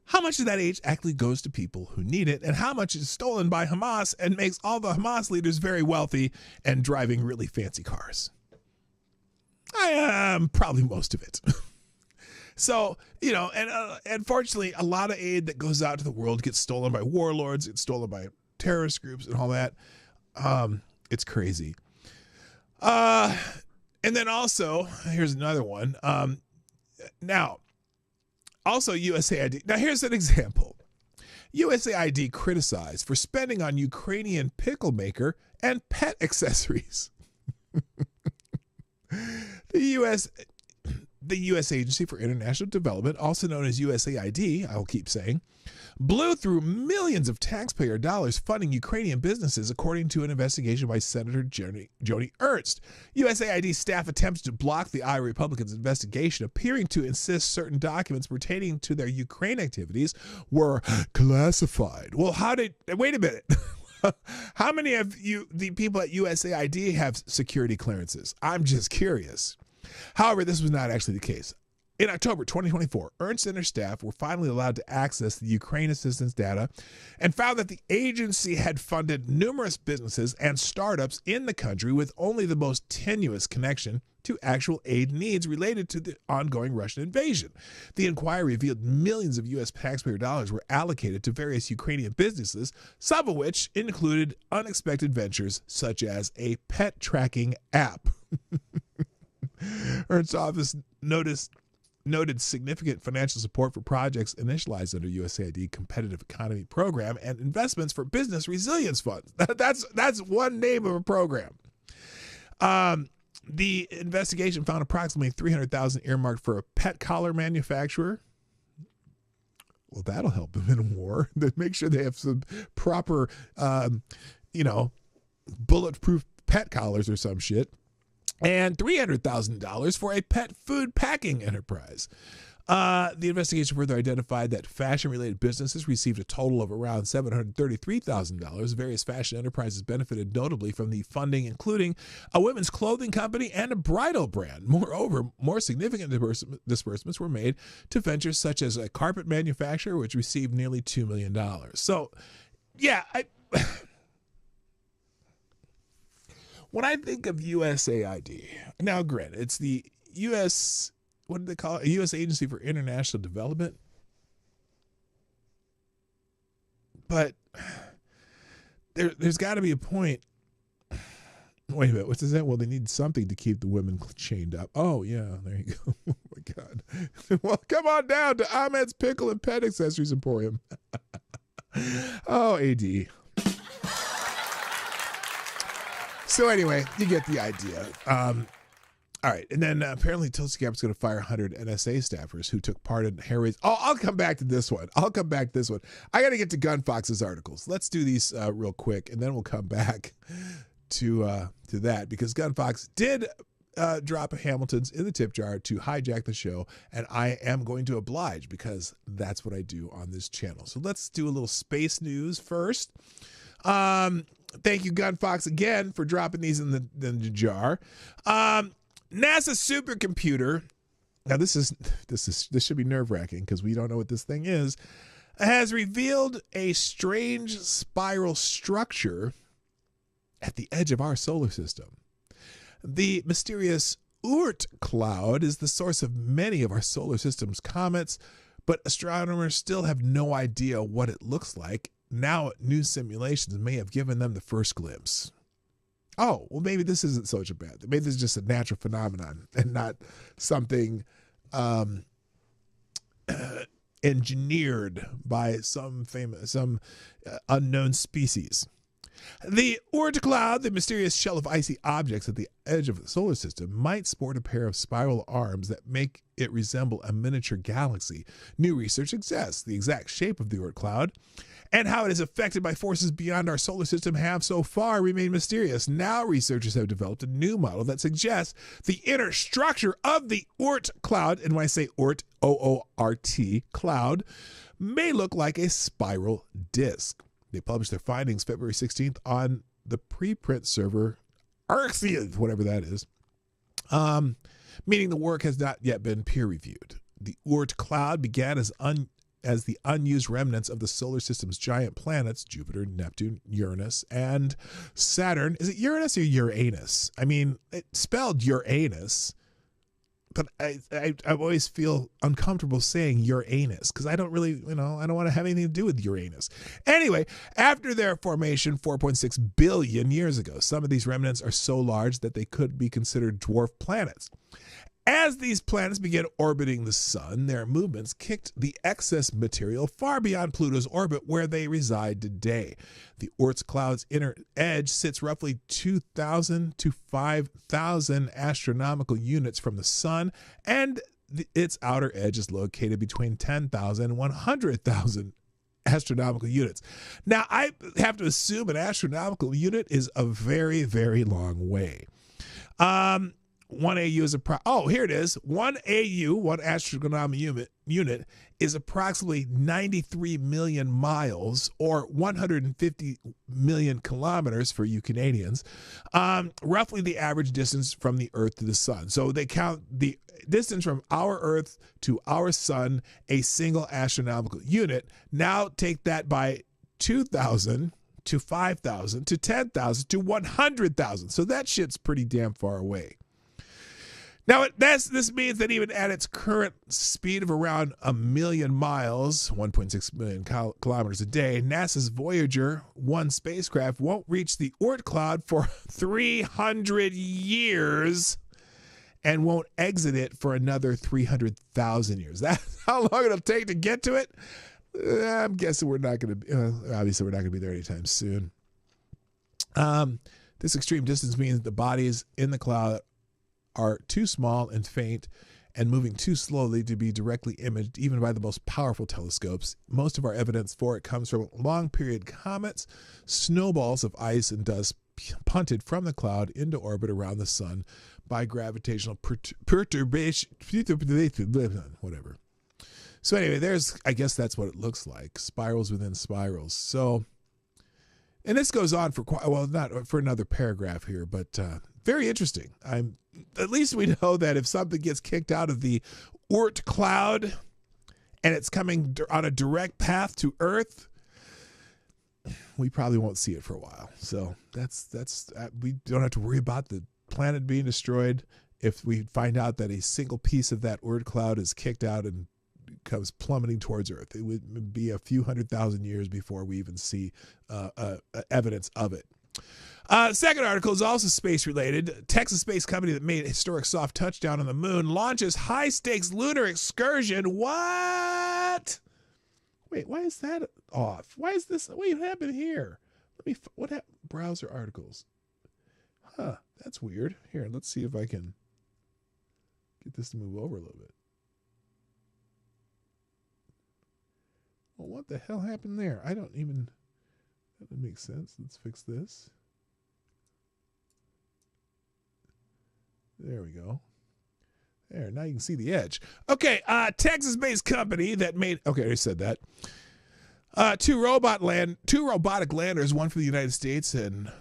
how much of that aid actually goes to people who need it, and how much is stolen by Hamas and makes all the Hamas leaders very wealthy and driving really fancy cars? Probably most of it. So, you know, and unfortunately, a lot of aid that goes out to the world gets stolen by warlords, it's stolen by terrorist groups and all that. It's crazy. And then also, here's another one. Now, also USAID. Now, here's an example. USAID criticized for spending on Ukrainian pickle maker and pet accessories. The U.S. Agency for International Development, also known as USAID, I'll keep saying, blew through millions of taxpayer dollars funding Ukrainian businesses, according to an investigation by Senator Joni Ernst. USAID staff attempted to block the Iowa Republicans' investigation, appearing to insist certain documents pertaining to their Ukraine activities were classified. Well, wait a minute. How many of the people at USAID have security clearances? I'm just curious. However, this was not actually the case. In October 2024, Ernst and her staff were finally allowed to access the Ukraine assistance data and found that the agency had funded numerous businesses and startups in the country with only the most tenuous connection to actual aid needs related to the ongoing Russian invasion. The inquiry revealed millions of U.S. taxpayer dollars were allocated to various Ukrainian businesses, some of which included unexpected ventures such as a pet tracking app. Ernst's office noted significant financial support for projects initialized under USAID Competitive Economy Program and investments for business resilience funds. That's one name of a program. The investigation found approximately $300,000 earmarked for a pet collar manufacturer. Well, that'll help them in a war. Make sure they have some proper, bulletproof pet collars or some shit. And $300,000 for a pet food packing enterprise. The investigation further identified that fashion-related businesses received a total of around $733,000. Various fashion enterprises benefited notably from the funding, including a women's clothing company and a bridal brand. Moreover, more significant disbursements were made to ventures such as a carpet manufacturer, which received nearly $2 million. So, yeah, when I think of USAID, now granted, it's the U.S., what do they call it? A U.S. Agency for International Development. But there's got to be a point. Wait a minute, what's that? Well, they need something to keep the women chained up. Oh, yeah, there you go. Oh, my God. Well, come on down to Ahmed's Pickle and Pet Accessories Emporium. Oh, AD. So anyway, you get the idea. All right. And then apparently Tulsi Gabbard's going to fire 100 NSA staffers who took part in Harry's. Oh, I'll come back to this one. I got to get to Gun Fox's articles. Let's do these real quick, and then we'll come back to that, because Gun Fox did drop a Hamilton's in the tip jar to hijack the show, and I am going to oblige because that's what I do on this channel. So let's do a little space news first. Thank you, Gun Fox, again for dropping these in the jar. NASA supercomputer. Now this should be nerve-wracking because we don't know what this thing is. Has revealed a strange spiral structure at the edge of our solar system. The mysterious Oort cloud is the source of many of our solar system's comets, but astronomers still have no idea what it looks like. Now, new simulations may have given them the first glimpse. Oh, well, maybe this isn't such a bad thing. Maybe this is just a natural phenomenon and not something engineered by some unknown species. The Oort cloud, the mysterious shell of icy objects at the edge of the solar system, might sport a pair of spiral arms that make it resemble a miniature galaxy. New research suggests the exact shape of the Oort cloud and how it is affected by forces beyond our solar system have so far remained mysterious. Now researchers have developed a new model that suggests the inner structure of the Oort cloud, and when I say Oort, O-O-R-T, cloud, may look like a spiral disk. They published their findings February 16th on the preprint server Arxiv, whatever that is, meaning the work has not yet been peer-reviewed. The Oort cloud began as the unused remnants of the solar system's giant planets, Jupiter, Neptune, Uranus, and Saturn. Is it Uranus or Uranus? I mean, it's spelled Uranus, but I always feel uncomfortable saying Uranus because I don't really, I don't want to have anything to do with Uranus. Anyway, after their formation 4.6 billion years ago, some of these remnants are so large that they could be considered dwarf planets. As these planets began orbiting the sun, their movements kicked the excess material far beyond Pluto's orbit where they reside today. The Oort cloud's inner edge sits roughly 2,000 to 5,000 astronomical units from the sun, and its outer edge is located between 10,000 and 100,000 astronomical units. Now, I have to assume an astronomical unit is a very, very long way. 1 AU is here it is. 1 AU, 1 astronomical unit, is approximately 93 million miles or 150 million kilometers for you Canadians, roughly the average distance from the Earth to the sun. So they count the distance from our Earth to our sun, a single astronomical unit. Now take that by 2,000 to 5,000 to 10,000 to 100,000. So that shit's pretty damn far away. Now, this means that even at its current speed of around 1 million miles, 1.6 million kilometers a day, NASA's Voyager 1 spacecraft won't reach the Oort cloud for 300 years and won't exit it for another 300,000 years. That's how long it'll take to get to it. I'm guessing we're not going to, obviously we're not going to be there anytime soon. This extreme distance means the bodies in the cloud are too small and faint and moving too slowly to be directly imaged even by the most powerful telescopes. Most of our evidence for it comes from long-period comets, snowballs of ice and dust punted from the cloud into orbit around the sun by gravitational perturbation, whatever. So anyway, I guess that's what it looks like, spirals within spirals. So, and this goes on for not for another paragraph here, but very interesting. At least we know that if something gets kicked out of the Oort cloud and it's coming on a direct path to Earth, we probably won't see it for a while. So that's we don't have to worry about the planet being destroyed if we find out that a single piece of that Oort cloud is kicked out and comes plummeting towards Earth. It would be a few 100,000 years before we even see evidence of it. Second article is also space-related. Texas-based company that made a historic soft touchdown on the moon launches high-stakes lunar excursion. What? Wait, why is that off? Why is this? Wait, what happened here? Browser articles. Huh, that's weird. Here, let's see if I can get this to move over a little bit. Well, what the hell happened there? That doesn't make sense. Let's fix this. There we go. There, now you can see the edge. Okay, Texas-based company that made... Okay, I said that. Two robotic landers, one from the United States and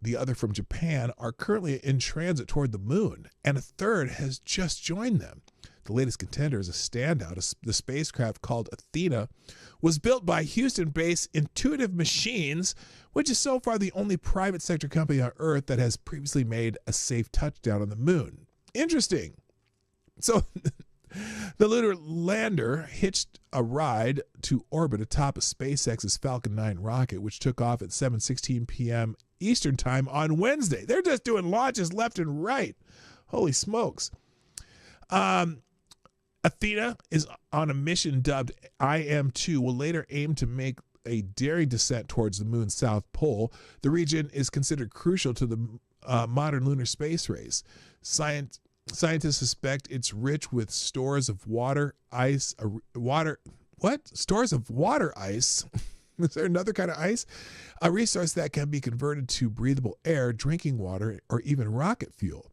the other from Japan, are currently in transit toward the moon, and a third has just joined them. The latest contender is a standout. The spacecraft called Athena was built by Houston-based Intuitive Machines, which is so far the only private sector company on Earth that has previously made a safe touchdown on the moon. Interesting. So the lunar lander hitched a ride to orbit atop of SpaceX's Falcon 9 rocket, which took off at 7:16 p.m. Eastern Time on Wednesday. They're just doing launches left and right. Holy smokes. Athena is on a mission dubbed IM-2, will later aim to make a daring descent towards the moon's south pole. The region is considered crucial to the modern lunar space race. Scientists suspect it's rich with stores of water ice. Stores of water ice? Is there another kind of ice? A resource that can be converted to breathable air, drinking water, or even rocket fuel.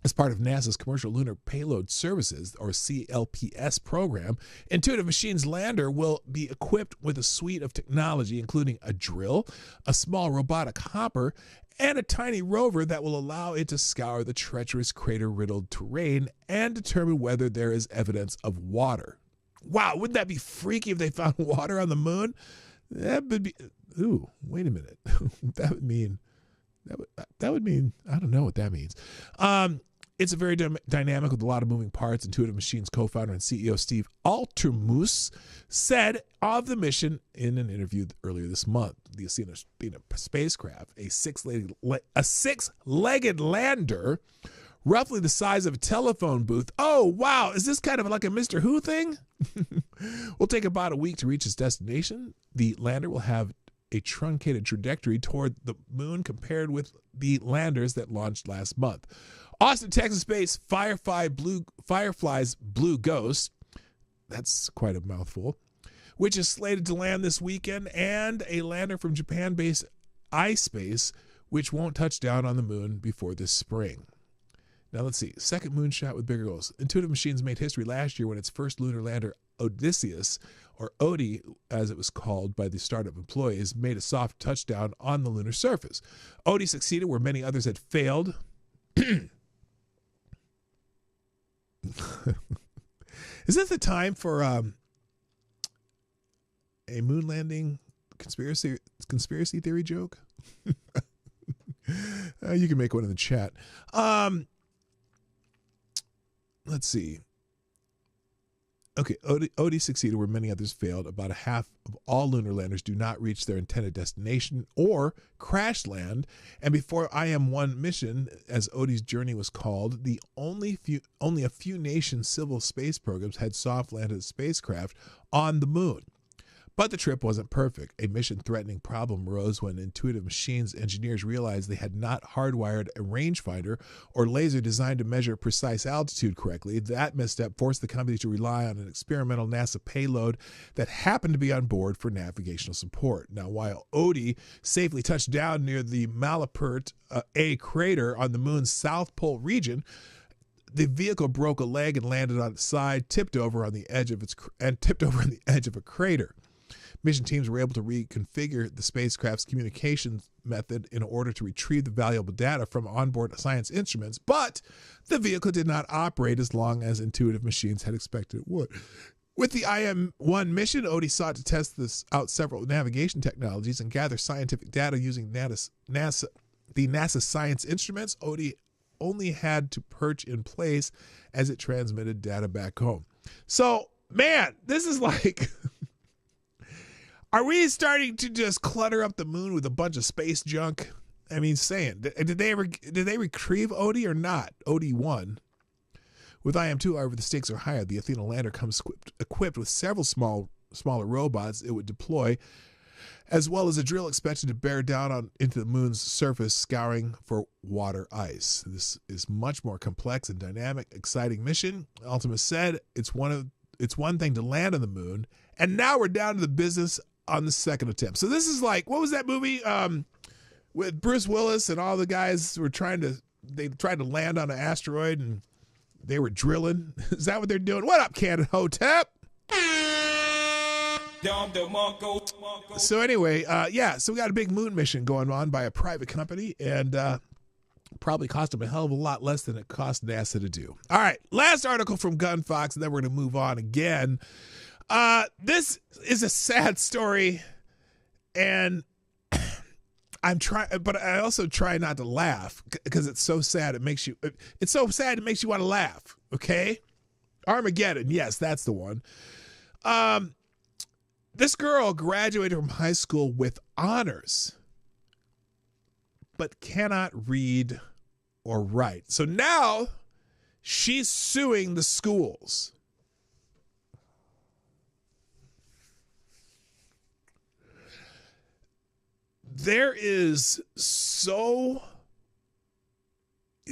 As part of NASA's Commercial Lunar Payload Services, or CLPS program, Intuitive Machines lander will be equipped with a suite of technology, including a drill, a small robotic hopper, and a tiny rover that will allow it to scour the treacherous crater-riddled terrain and determine whether there is evidence of water. Wow, wouldn't that be freaky if they found water on the moon? That would be... Ooh, wait a minute. That would mean... That would mean... I don't know what that means. It's a very dynamic with a lot of moving parts. Intuitive Machines co-founder and CEO Steve Altermus said of the mission in an interview earlier this month. The Athena spacecraft, a six-legged lander, roughly the size of a telephone booth. Oh, wow. Is this kind of like a Mr. Who thing? Will take about a week to reach its destination. The lander will have a truncated trajectory toward the moon compared with the landers that launched last month. Austin, Texas-based Firefly's Blue Ghost, that's quite a mouthful, which is slated to land this weekend, and a lander from Japan-based iSpace, which won't touch down on the moon before this spring. Now let's see. Second moonshot with bigger goals. Intuitive Machines made history last year when its first lunar lander, Odysseus, or Odie, as it was called by the startup employees, made a soft touchdown on the lunar surface. Odie succeeded where many others had failed. Is this the time for a moon landing conspiracy theory joke? You can make one in the chat. Let's see. Okay, Odie succeeded where many others failed. About a half of all lunar landers do not reach their intended destination or crash land. And before IM-1 mission, as Odie's journey was called, only a few nations' civil space programs had soft landed spacecraft on the moon. But the trip wasn't perfect. A mission-threatening problem arose when Intuitive Machines engineers realized they had not hardwired a rangefinder or laser designed to measure precise altitude correctly. That misstep forced the company to rely on an experimental NASA payload that happened to be on board for navigational support. Now, while Odie safely touched down near the Malapert A crater on the moon's South Pole region, the vehicle broke a leg and landed on its side, tipped over on the edge of a crater. Mission teams were able to reconfigure the spacecraft's communications method in order to retrieve the valuable data from onboard science instruments, but the vehicle did not operate as long as Intuitive Machines had expected it would. With the IM-1 mission, Odie sought to test out several navigation technologies and gather scientific data using the NASA science instruments. Odie only had to perch in place as it transmitted data back home. So, man, this is like... Are we starting to just clutter up the moon with a bunch of space junk? I mean, did they retrieve Odie or not? Odie 1. With IM-2, however, the stakes are higher. The Athena lander comes equipped with several smaller robots it would deploy, as well as a drill expected to bear down into the moon's surface, scouring for water ice. This is much more complex and dynamic, exciting mission. Ultimus said it's one thing to land on the moon, and now we're down to the business on the second attempt. So this is like, what was that movie with Bruce Willis and all the guys were tried to land on an asteroid and they were drilling? Is that what they're doing? What up, Cannon Hotep? So anyway, so we got a big moon mission going on by a private company, and probably cost them a hell of a lot less than it cost NASA to do. All right, last article from Gunfox, and then we're going to move on again. This is a sad story, and but I also try not to laugh because it's so sad. It's so sad it makes you want to laugh. Okay, Armageddon. Yes, that's the one. This girl graduated from high school with honors, but cannot read or write. So now she's suing the schools. There is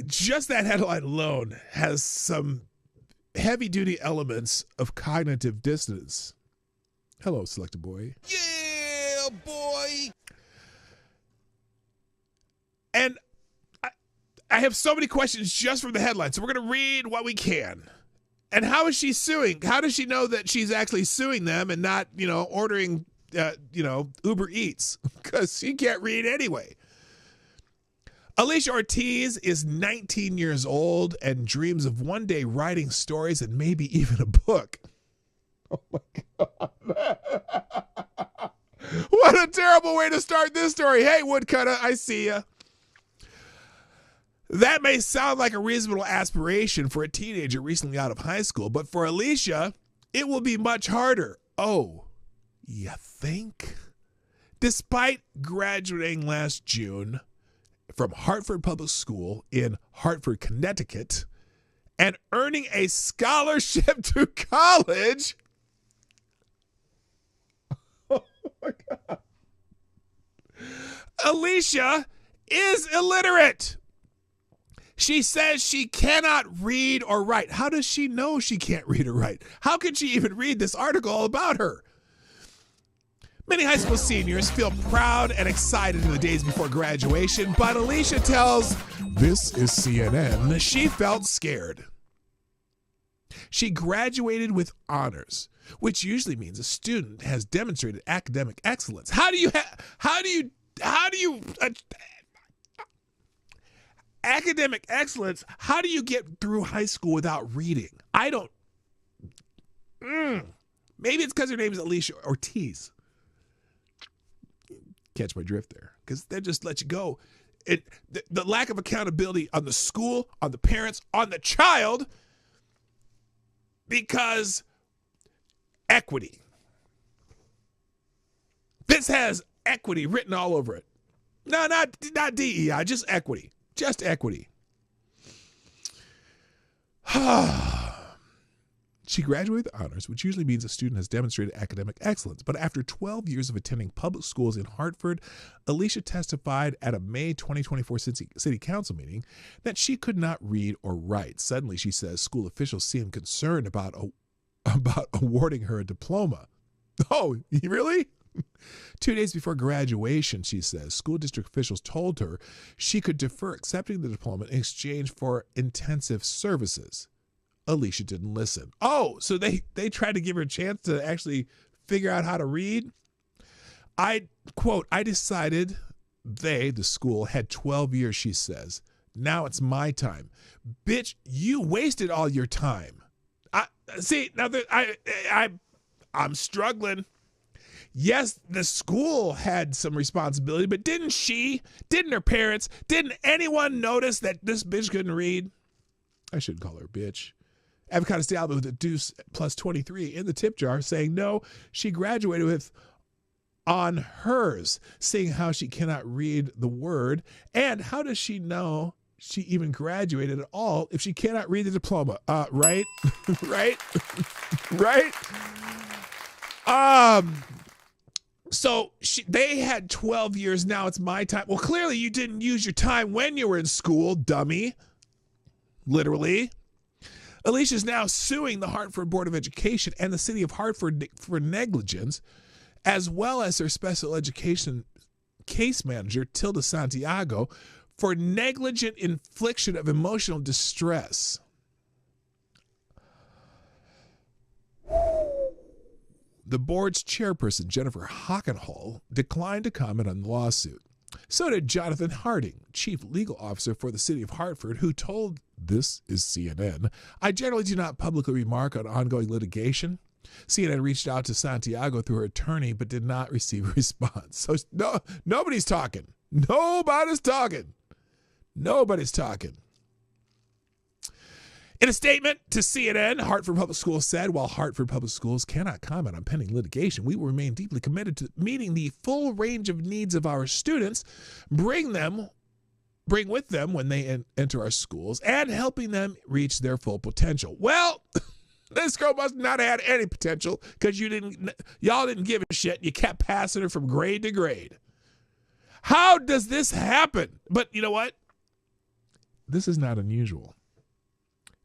just that headline alone has some heavy duty elements of cognitive dissonance. Hello, Selected Boy. Yeah, boy. And I have so many questions just from the headline, so we're going to read what we can. And how is she suing? How does she know that she's actually suing them and not, ordering, Uber Eats? Because she can't read anyway. Alicia Ortiz is 19 years old and dreams of one day writing stories and maybe even a book. Oh, my God. What a terrible way to start this story. Hey, Woodcutter, I see ya. That may sound like a reasonable aspiration for a teenager recently out of high school, but for Alicia, it will be much harder. Oh, you think? Despite graduating last June from Hartford Public School in Hartford, Connecticut, and earning a scholarship to college. Oh, my God. Alicia is illiterate. She says she cannot read or write. How does she know she can't read or write? How can she even read this article about her? Many high school seniors feel proud and excited in the days before graduation, but Alicia tells This is CNN she felt scared. She graduated with honors, which usually means a student has demonstrated academic excellence. Academic excellence, how do you get through high school without reading? I don't. Maybe it's because her name is Alicia Ortiz. Catch my drift there. Because they just let you go. The lack of accountability on the school, on the parents, on the child, because equity. This has equity written all over it. No, not DEI, just equity. Just equity. She graduated with honors, which usually means a student has demonstrated academic excellence. But after 12 years of attending public schools in Hartford, Alicia testified at a May 2024 city council meeting that she could not read or write. Suddenly, she says, school officials seemed concerned about awarding her a diploma. Oh, really? 2 days before graduation, she says, school district officials told her she could defer accepting the diploma in exchange for intensive services. Alicia didn't listen. Oh, so they tried to give her a chance to actually figure out how to read? I decided the school, had 12 years, she says. Now it's my time. Bitch, you wasted all your time. I'm struggling. Yes, the school had some responsibility, but didn't her parents, didn't anyone notice that this bitch couldn't read? I shouldn't call her a bitch. Avocado Stallion with a deuce plus 23 in the tip jar saying no, she graduated with on hers, seeing how she cannot read the word. And how does she know she even graduated at all if she cannot read the diploma? Right? Right? Right? So they had 12 years. Now it's my time. Well, clearly you didn't use your time when you were in school, dummy. Literally. Alicia's now suing the Hartford Board of Education and the city of Hartford for negligence, as well as their special education case manager, Tilda Santiago, for negligent infliction of emotional distress. The board's chairperson, Jennifer Hockenhull, declined to comment on the lawsuit. So did Jonathan Harding, chief legal officer for the city of Hartford, who told This is CNN, I generally do not publicly remark on ongoing litigation. CNN reached out to Santiago through her attorney, but did not receive a response. So nobody's talking. Nobody's talking. Nobody's talking. In a statement to CNN, Hartford Public Schools said, while Hartford Public Schools cannot comment on pending litigation, we will remain deeply committed to meeting the full range of needs of our students, bring with them when they enter our schools, and helping them reach their full potential. Well, this girl must not have had any potential because y'all didn't give a shit. You kept passing her from grade to grade. How does this happen? But you know what? This is not unusual.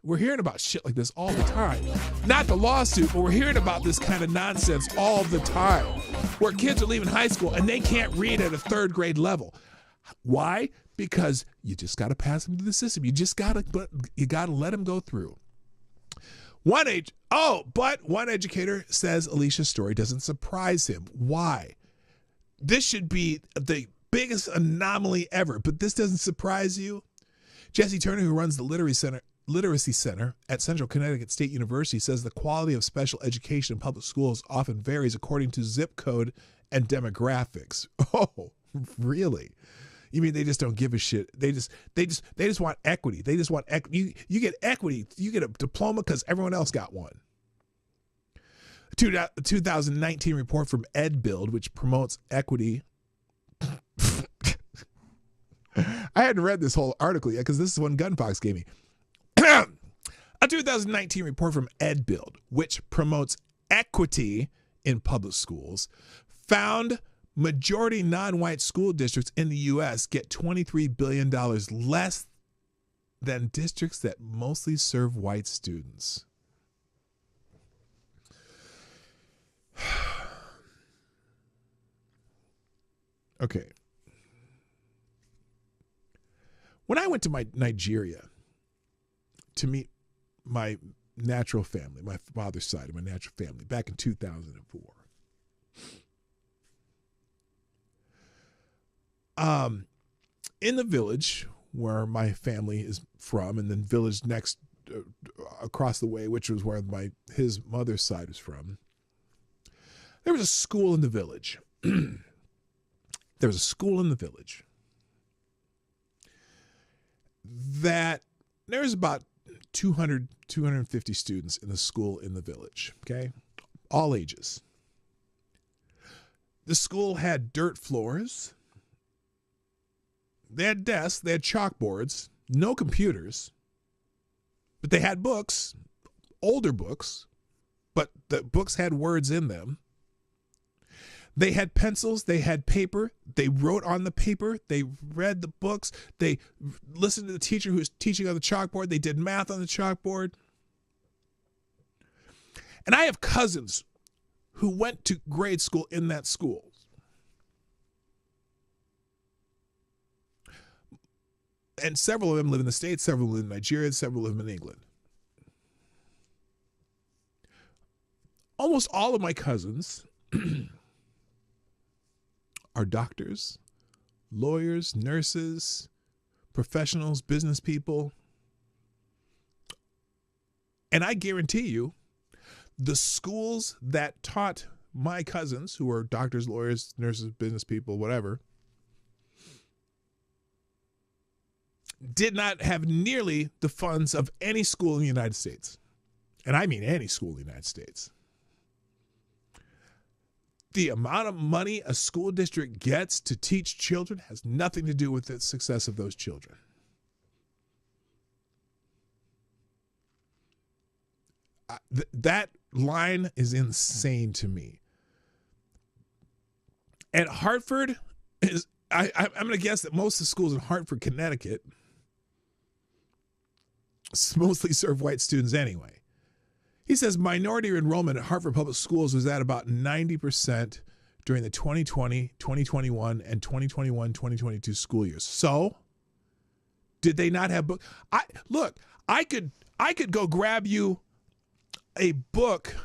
We're hearing about shit like this all the time. Not the lawsuit, but we're hearing about this kind of nonsense all the time, where kids are leaving high school and they can't read at a third grade level. Why? because you just got to pass them through the system. You got to let them go through. But one educator says Alicia's story doesn't surprise him. Why? This should be the biggest anomaly ever, but this doesn't surprise you? Jesse Turner, who runs the Literacy Center at Central Connecticut State University, says the quality of special education in public schools often varies according to zip code and demographics. Oh, really? You mean they just don't give a shit? They just want equity. They just want equity. You get equity. You get a diploma because everyone else got one. A 2019 report from EdBuild, which promotes equity. I hadn't read this whole article yet because this is one Gunfox gave me. A 2019 report from EdBuild, which promotes equity in public schools, found majority non-white school districts in the U.S. get $23 billion less than districts that mostly serve white students. Okay. When I went to Nigeria to meet my natural family, my father's side of my natural family, back in 2004, in the village where my family is from, and then village next across the way, which was where his mother's side was from, there was a school in the village. There was a school in the village that there's about 200, 250 students in the school in the village, okay? All ages. The school had dirt floors. They had desks. They had chalkboards. No computers. But they had books, older books, but the books had words in them. They had pencils, they had paper, they wrote on the paper, they read the books, they listened to the teacher who was teaching on the chalkboard, they did math on the chalkboard. And I have cousins who went to grade school in that school. And several of them live in the States, several live in Nigeria, several live in England. Almost all of my cousins are doctors, lawyers, nurses, professionals, business people. And I guarantee you, the schools that taught my cousins, who are doctors, lawyers, nurses, business people, whatever, did not have nearly the funds of any school in the United States. And I mean any school in the United States. The amount of money a school district gets to teach children has nothing to do with the success of those children. That line is insane to me. And Hartford is, I'm going to guess that most of the schools in Hartford, Connecticut, mostly serve white students anyway. He says minority enrollment at Hartford Public Schools was at about 90% during the 2020, 2021, and 2021-2022 school years. So, did they not have books? I could go grab you a book,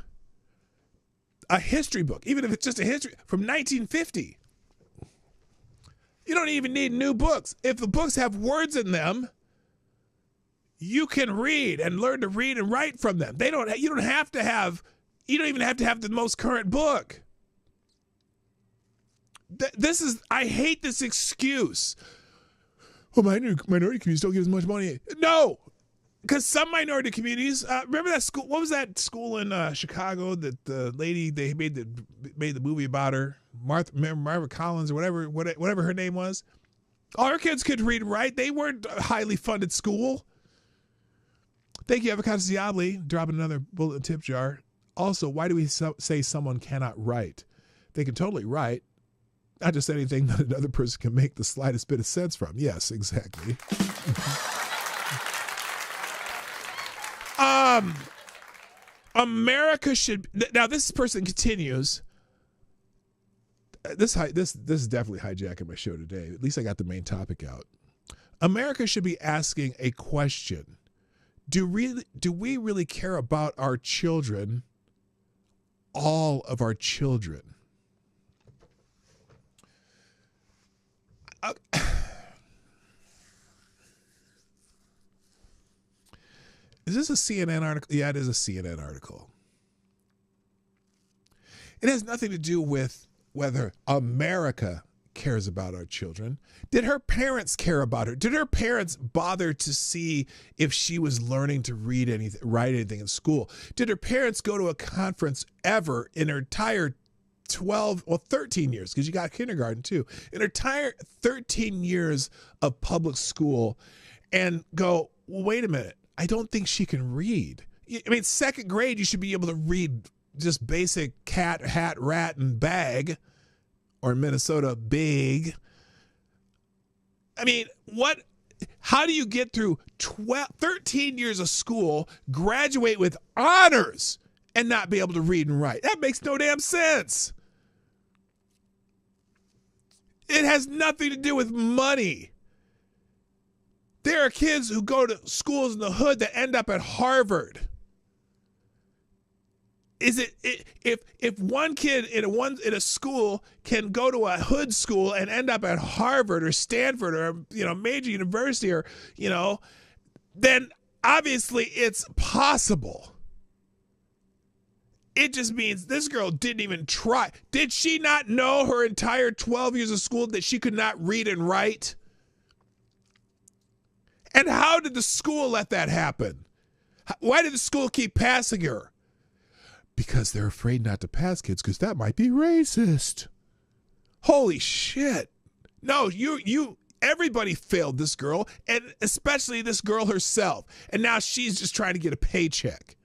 a history book, even if it's just a history from 1950. You don't even need new books. If the books have words in them, you can read and learn to read and write from them. You don't even have to have the most current book. I hate this excuse. Well, minority communities don't give as much money. No, because some minority communities, remember that school, what was that school in Chicago that the lady, they made the movie about her, Martha Collins or whatever her name was? All her kids could read and write. They weren't a highly funded school. Thank you, Avocado Diabli, dropping another bullet in the tip jar. Also, why do we say someone cannot write? They can totally write, not just anything that another person can make the slightest bit of sense from. Yes, exactly. America should. Now, this person continues. This is definitely hijacking my show today. At least I got the main topic out. America should be asking a question. Do we really care about our children? All of our children. Is this a CNN article? Yeah, it is a CNN article. It has nothing to do with whether America cares about our children. Did her parents care about her? Did her parents bother to see if she was learning to read anything, write anything in school? Did her parents go to a conference ever in her entire 13 years, because you got kindergarten too, in her entire 13 years of public school, and go, well, wait a minute, I don't think she can read. I mean, second grade, you should be able to read just basic cat, hat, rat, and bag, or in Minnesota, big. I mean, how do you get through 13 years of school, graduate with honors, and not be able to read and write? That makes no damn sense. It has nothing to do with money. There are kids who go to schools in the hood that end up at Harvard. Is it if one kid in a school can go to a hood school and end up at Harvard or Stanford or major university or then obviously it's possible. It just means this girl didn't even try. Did she not know her entire 12 years of school that she could not read and write? And how did the school let that happen? Why did the school keep passing her? Because they're afraid not to pass kids because that might be racist. Holy shit. No, everybody failed this girl, and especially this girl herself. And now she's just trying to get a paycheck.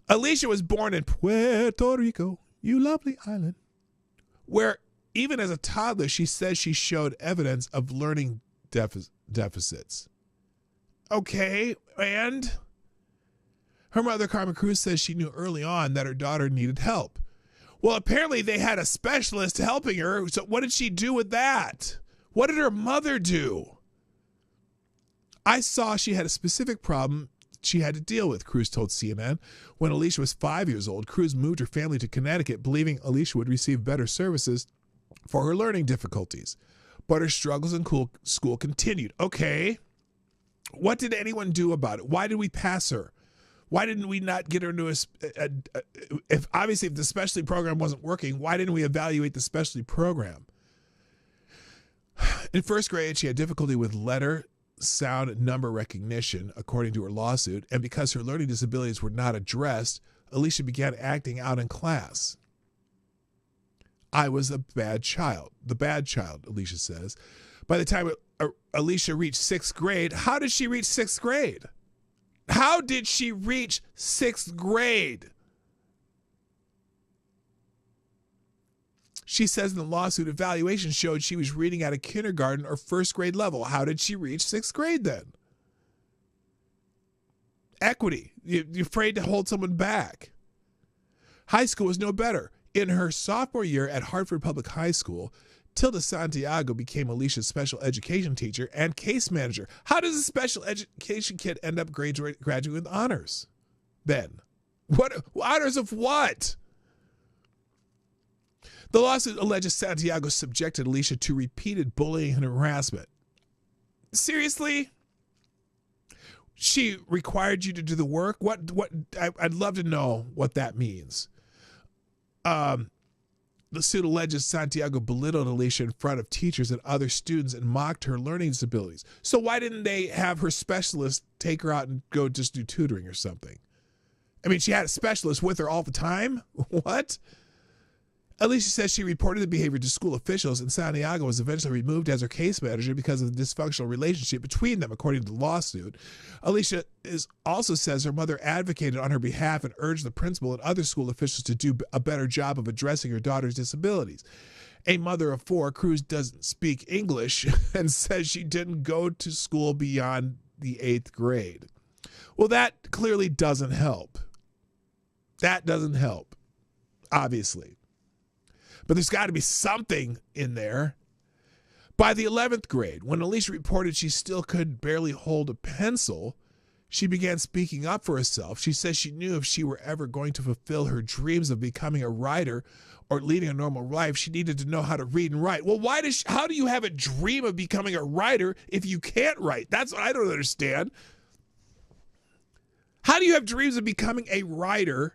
Alicia was born in Puerto Rico, you lovely island, where even as a toddler, she says she showed evidence of learning deficits. Okay, and her mother, Carmen Cruz, says she knew early on that her daughter needed help. Well, apparently they had a specialist helping her, so what did she do with that? What did her mother do? I saw she had a specific problem she had to deal with, Cruz told CNN. When Alicia was 5 years old, Cruz moved her family to Connecticut, believing Alicia would receive better services for her learning difficulties. But her struggles in school continued. Okay, what did anyone do about it? Why did we pass her? Why didn't we not get her into if the specialty program wasn't working, why didn't we evaluate the specialty program? In first grade, she had difficulty with letter, sound, and number recognition, according to her lawsuit, and because her learning disabilities were not addressed, Alicia began acting out in class. I was the bad child, Alicia says. By the time Alicia reached sixth grade, how did she reach sixth grade? How did she reach sixth grade? She says in the lawsuit, evaluation showed she was reading at a kindergarten or first grade level. How did she reach sixth grade then? Equity. You're afraid to hold someone back. High school was no better. In her sophomore year at Hartford Public High School, Tilda Santiago became Alicia's special education teacher and case manager. How does a special education kid end up graduating with honors then? What honors of what? The lawsuit alleges Santiago subjected Alicia to repeated bullying and harassment. Seriously? She required you to do the work? What? I'd love to know what that means. The suit alleges Santiago belittled Alicia in front of teachers and other students and mocked her learning disabilities. So why didn't they have her specialist take her out and go just do tutoring or something? I mean, she had a specialist with her all the time? What? Alicia says she reported the behavior to school officials, and Santiago was eventually removed as her case manager because of the dysfunctional relationship between them, according to the lawsuit. Alicia also says her mother advocated on her behalf and urged the principal and other school officials to do a better job of addressing her daughter's disabilities. A mother of four, Cruz doesn't speak English and says she didn't go to school beyond the 8th grade. Well, that clearly doesn't help. That doesn't help, obviously. But there's got to be something in there. By the 11th grade, when Alicia reported she still could barely hold a pencil, she began speaking up for herself. She says she knew if she were ever going to fulfill her dreams of becoming a writer or leading a normal life, she needed to know how to read and write. Well, how do you have a dream of becoming a writer if you can't write? That's what I don't understand. How do you have dreams of becoming a writer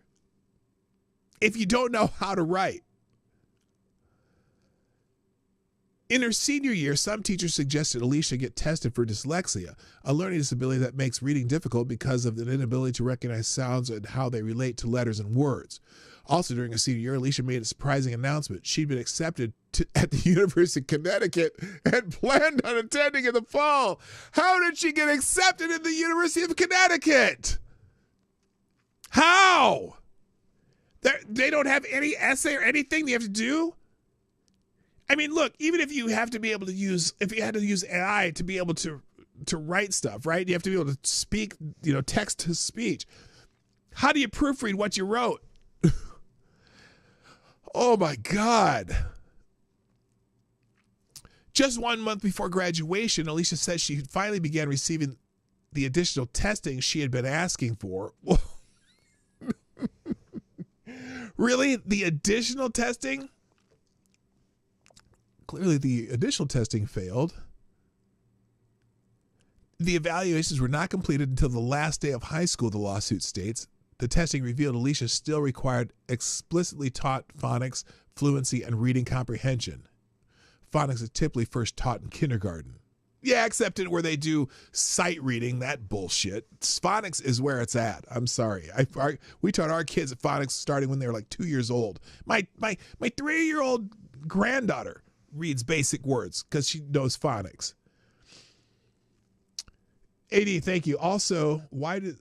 if you don't know how to write? In her senior year, some teachers suggested Alicia get tested for dyslexia, a learning disability that makes reading difficult because of the inability to recognize sounds and how they relate to letters and words. Also, during her senior year, Alicia made a surprising announcement. She'd been accepted at the University of Connecticut and planned on attending in the fall. How did she get accepted at the University of Connecticut? How? They don't have any essay or anything they have to do? I mean, look, even if you have to be able to use, if you had to use AI to be able to write stuff, right? You have to be able to speak, text to speech. How do you proofread what you wrote? Oh my God. Just 1 month before graduation, Alicia says she finally began receiving the additional testing she had been asking for. Really? The additional testing? Clearly, the initial testing failed. The evaluations were not completed until the last day of high school, the lawsuit states. The testing revealed Alicia still required explicitly taught phonics, fluency, and reading comprehension. Phonics is typically first taught in kindergarten. Yeah, except where they do sight reading, that bullshit. Phonics is where it's at. I'm sorry. We taught our kids phonics starting when they were like 2 years old. My 3-year-old granddaughter reads basic words because she knows phonics. AD, thank you. Also, why do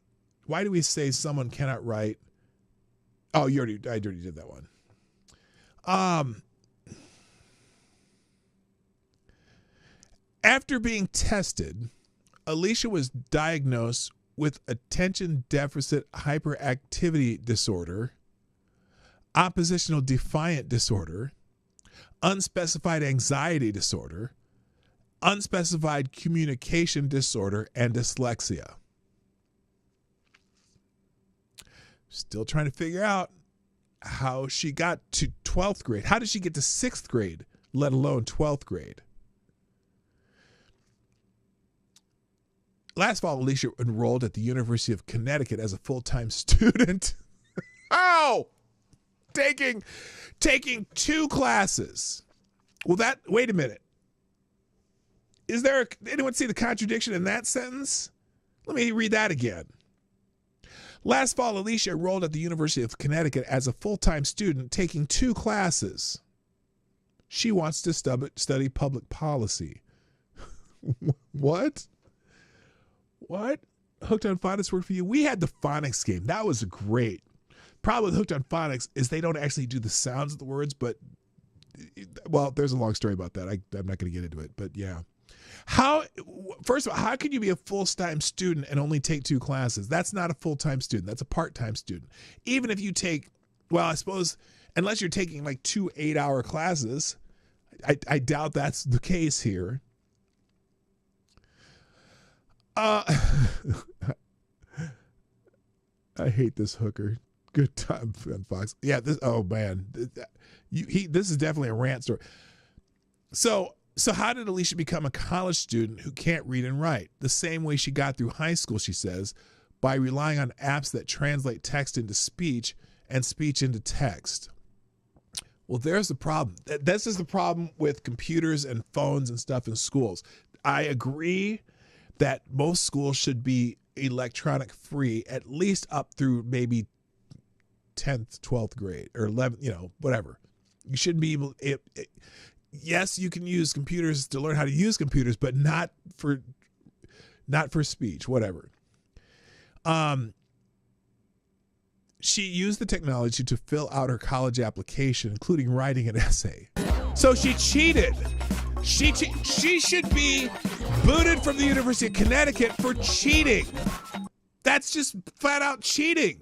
we say someone cannot write? Oh, I already did that one. After being tested, Alicia was diagnosed with attention deficit hyperactivity disorder, oppositional defiant disorder, unspecified anxiety disorder, unspecified communication disorder, and dyslexia. Still trying to figure out how she got to 12th grade. How did she get to 6th grade, let alone 12th grade? Last fall, Alicia enrolled at the University of Connecticut as a full-time student. Oh! Taking 2 classes. Well, wait a minute. Is there anyone see the contradiction in that sentence? Let me read that again. Last fall, Alicia enrolled at the University of Connecticut as a full-time student, taking 2 classes. She wants to study public policy. What? Hooked on Phonics worked for you? We had the phonics game. That was great. Problem with Hooked on Phonics is they don't actually do the sounds of the words, but, well, there's a long story about that. I'm not going to get into it, but yeah. First of all, how can you be a full-time student and only take 2 classes? That's not a full-time student. That's a part-time student. Even if you take, well, I suppose, unless you're taking like 2 8-hour classes, I doubt that's the case here. I hate this hooker. Good time on Fox. Yeah, oh man. This is definitely a rant story. So how did Alicia become a college student who can't read and write? The same way she got through high school, she says, by relying on apps that translate text into speech and speech into text. Well, there's the problem. This is the problem with computers and phones and stuff in schools. I agree that most schools should be electronic free, at least up through maybe 10th, 12th grade or 11th, whatever. You shouldn't be able, yes, you can use computers to learn how to use computers, but not for speech, whatever. She used the technology to fill out her college application, including writing an essay. So she cheated. She should be booted from the University of Connecticut for cheating. That's just flat out cheating.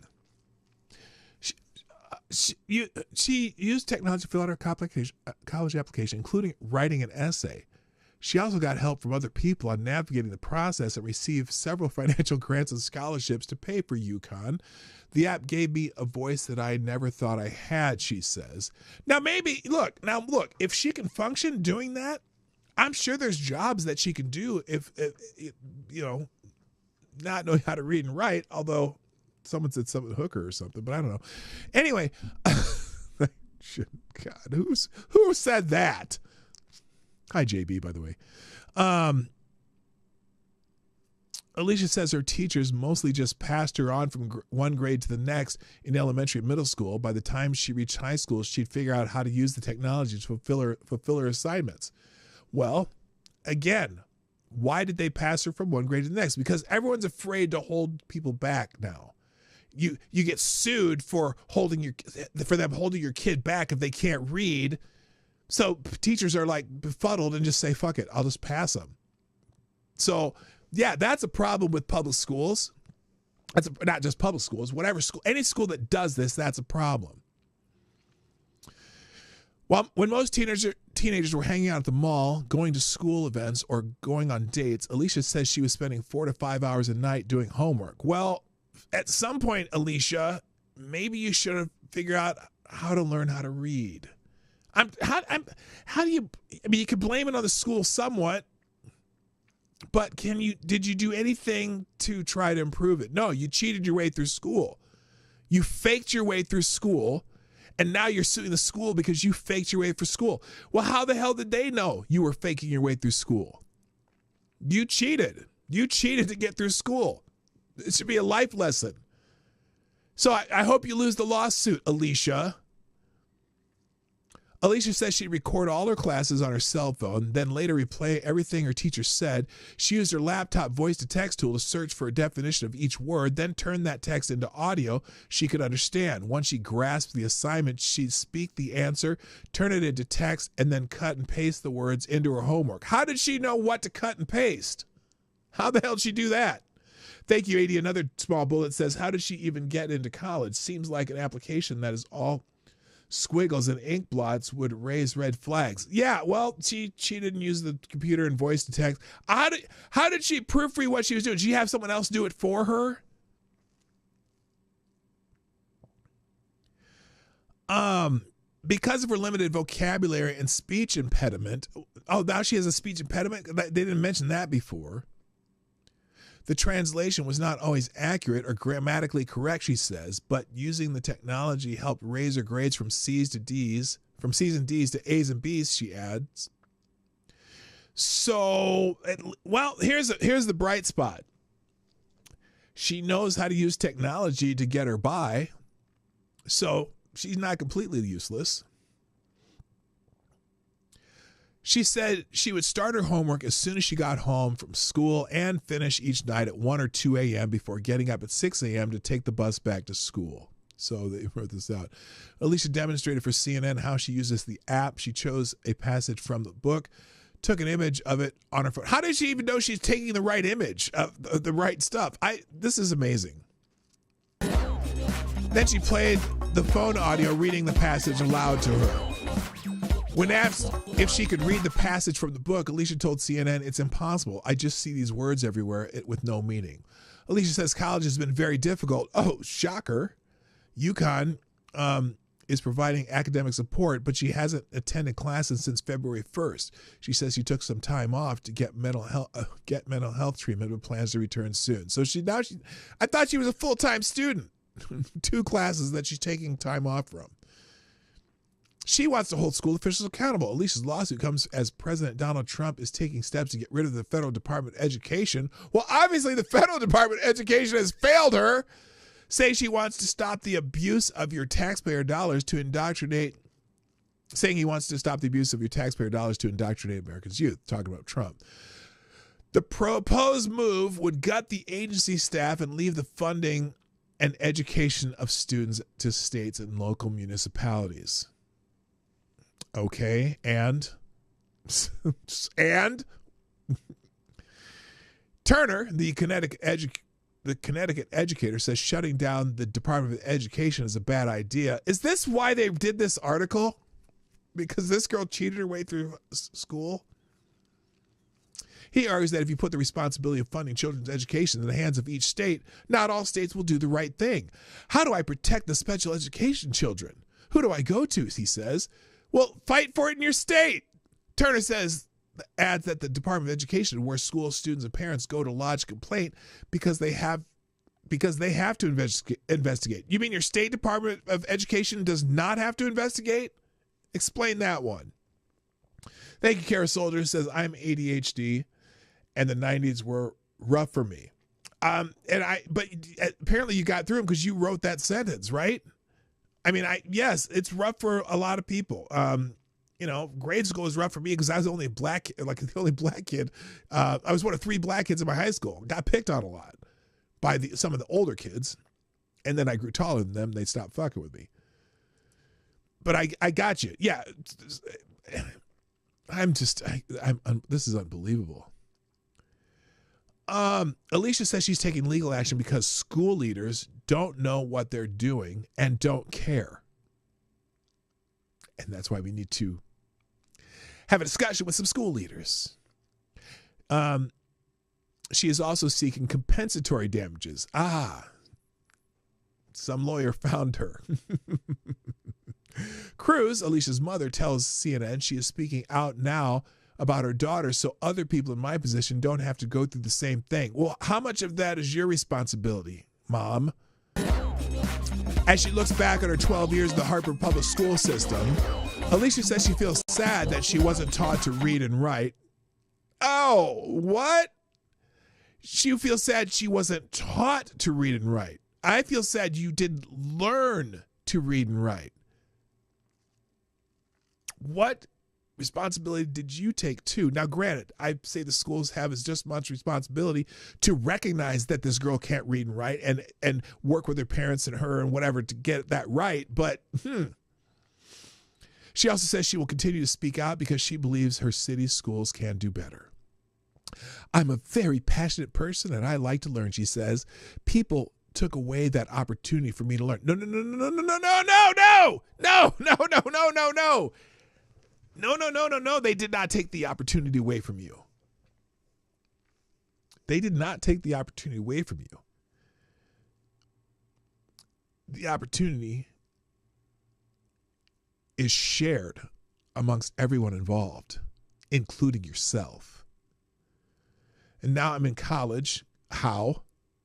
She used technology to fill out her college application, including writing an essay. She also got help from other people on navigating the process and received several financial grants and scholarships to pay for UConn. The app gave me a voice that I never thought I had, she says. Now, look, if she can function doing that, I'm sure there's jobs that she can do if not knowing how to read and write, although someone said something hooker or something, but I don't know. Anyway, God, who said that? Hi, JB, by the way. Alicia says her teachers mostly just passed her on from one grade to the next in elementary and middle school. By the time she reached high school, she'd figure out how to use the technology to fulfill her assignments. Well, again, why did they pass her from one grade to the next? Because everyone's afraid to hold people back now. You get sued for them holding your kid back if they can't read. So teachers are like befuddled and just say, fuck it, I'll just pass them. So yeah, that's a problem with public schools. Not just public schools, whatever school, any school that does this, that's a problem. Well, when most teenagers were hanging out at the mall, going to school events, or going on dates, Alicia says she was spending 4 to 5 hours a night doing homework. Well, at some point, Alicia, maybe you should have figured out how to learn how to read. You could blame it on the school somewhat, but did you do anything to try to improve it? No, you cheated your way through school. You faked your way through school, and now you're suing the school because you faked your way through school. Well, how the hell did they know you were faking your way through school? You cheated. You cheated to get through school. It should be a life lesson. So I hope you lose the lawsuit, Alicia. Alicia says she'd record all her classes on her cell phone, then later replay everything her teacher said. She used her laptop voice-to-text tool to search for a definition of each word, then turn that text into audio she could understand. Once she grasped the assignment, she'd speak the answer, turn it into text, and then cut and paste the words into her homework. How did she know what to cut and paste? How the hell did she do that? Thank you, 80. Another small bullet says, how did she even get into college? Seems like an application that is all squiggles and ink blots would raise red flags. Yeah, well, she didn't use the computer and voice to text. How did she proofread what she was doing? Did she have someone else do it for her? Because of her limited vocabulary and speech impediment. Oh, now she has a speech impediment? They didn't mention that before. The translation was not always accurate or grammatically correct, she says, but using the technology helped raise her grades from C's and D's to A's and B's, she adds. So, well, here's the bright spot. She knows how to use technology to get her by, so she's not completely useless. She said she would start her homework as soon as she got home from school and finish each night at 1 or 2 a.m. before getting up at 6 a.m. to take the bus back to school. So they wrote this out. Alicia demonstrated for CNN how she uses the app. She chose a passage from the book, took an image of it on her phone. How does she even know she's taking the right image of the right stuff? This is amazing. Then she played the phone audio reading the passage aloud to her. When asked if she could read the passage from the book, Alicia told CNN, "It's impossible. I just see these words everywhere with no meaning." Alicia says college has been very difficult. Oh, shocker. UConn is providing academic support, but she hasn't attended classes since February 1st. She says she took some time off to get mental health treatment, but plans to return soon. So I thought she was a full-time student. 2 classes that she's taking time off from. She wants to hold school officials accountable. Alicia's lawsuit comes as President Donald Trump is taking steps to get rid of the Federal Department of Education. Well, obviously the Federal Department of Education has failed her. Saying he wants to stop the abuse of your taxpayer dollars to indoctrinate America's youth. Talking about Trump. The proposed move would gut the agency staff and leave the funding and education of students to states and local municipalities. Okay, and Turner, the Connecticut educator, says shutting down the Department of Education is a bad idea. Is this why they did this article? Because this girl cheated her way through school? He argues that if you put the responsibility of funding children's education in the hands of each state, not all states will do the right thing. How do I protect the special education children? Who do I go to, he says. Well, fight for it in your state. Turner adds that the Department of Education, where schools, students, and parents go to lodge complaint because they have to investigate. You mean your state Department of Education does not have to investigate? Explain that one. Thank you, Kara Soldier says, I'm ADHD and the 90s were rough for me. But apparently you got through them because you wrote that sentence, right? I mean, yes, it's rough for a lot of people. Grade school was rough for me because I was the only black kid. I was one of 3 black kids in my high school. Got picked on a lot by some of the older kids. And then I grew taller than them. They stopped fucking with me. But I got you. Yeah. This is unbelievable. Alicia says she's taking legal action because school leaders don't know what they're doing and don't care. And that's why we need to have a discussion with some school leaders. She is also seeking compensatory damages. Some lawyer found her. Cruz, Alicia's mother, tells CNN she is speaking out now about her daughter so other people in my position don't have to go through the same thing. Well, how much of that is your responsibility, Mom? As she looks back at her 12 years in the Hartford public school system, Alicia says she feels sad that she wasn't taught to read and write. Oh, what? She feels sad she wasn't taught to read and write. I feel sad you didn't learn to read and write. What responsibility did you take too? Now, granted, I say the schools have as just much responsibility to recognize that this girl can't read and write and work with her parents and her and whatever to get that right. But she also says she will continue to speak out because she believes her city's schools can do better. I'm a very passionate person and I like to learn, she says. People took away that opportunity for me to learn. No. They did not take the opportunity away from you. They did not take the opportunity away from you. The opportunity is shared amongst everyone involved, including yourself. And now I'm in college. How?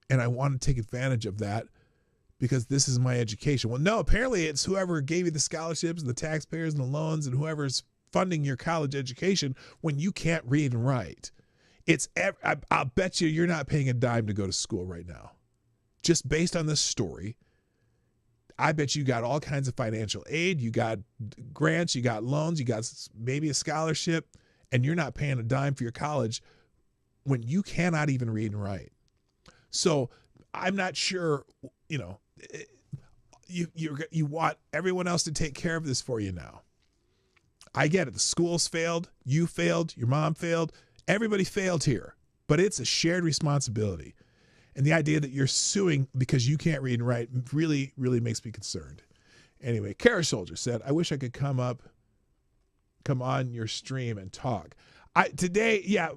And I want to take advantage of that because this is my education. Well, no, apparently it's whoever gave you the scholarships and the taxpayers and the loans and whoever's funding your college education when you can't read and write. I'll bet you're not paying a dime to go to school right now. Just based on this story, I bet you got all kinds of financial aid, you got grants, you got loans, you got maybe a scholarship, and you're not paying a dime for your college when you cannot even read and write. So I'm not sure, you want everyone else to take care of this for you now. I get it. The schools failed. You failed. Your mom failed. Everybody failed here. But it's a shared responsibility. And the idea that you're suing because you can't read and write really, really makes me concerned. Anyway, Kara Soldier said, I wish I could come on your stream and talk. Today, yeah,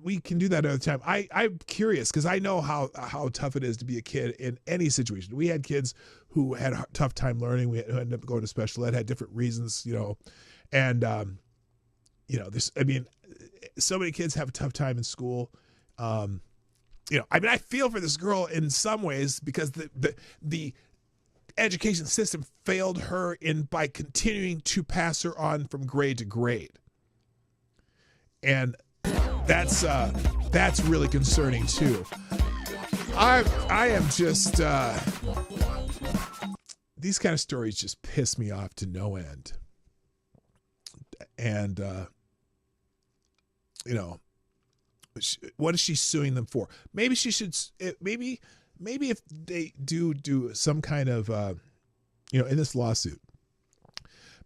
we can do that another time. I'm curious because I know how tough it is to be a kid in any situation. We had kids who had a tough time learning. We ended up going to special ed, had different reasons, and so many kids have a tough time in school. I feel for this girl in some ways because the education system failed her by continuing to pass her on from grade to grade. And that's really concerning too. I am just these kind of stories just piss me off to no end. And what is she suing them for? Maybe she should. Maybe if they do some kind of in this lawsuit,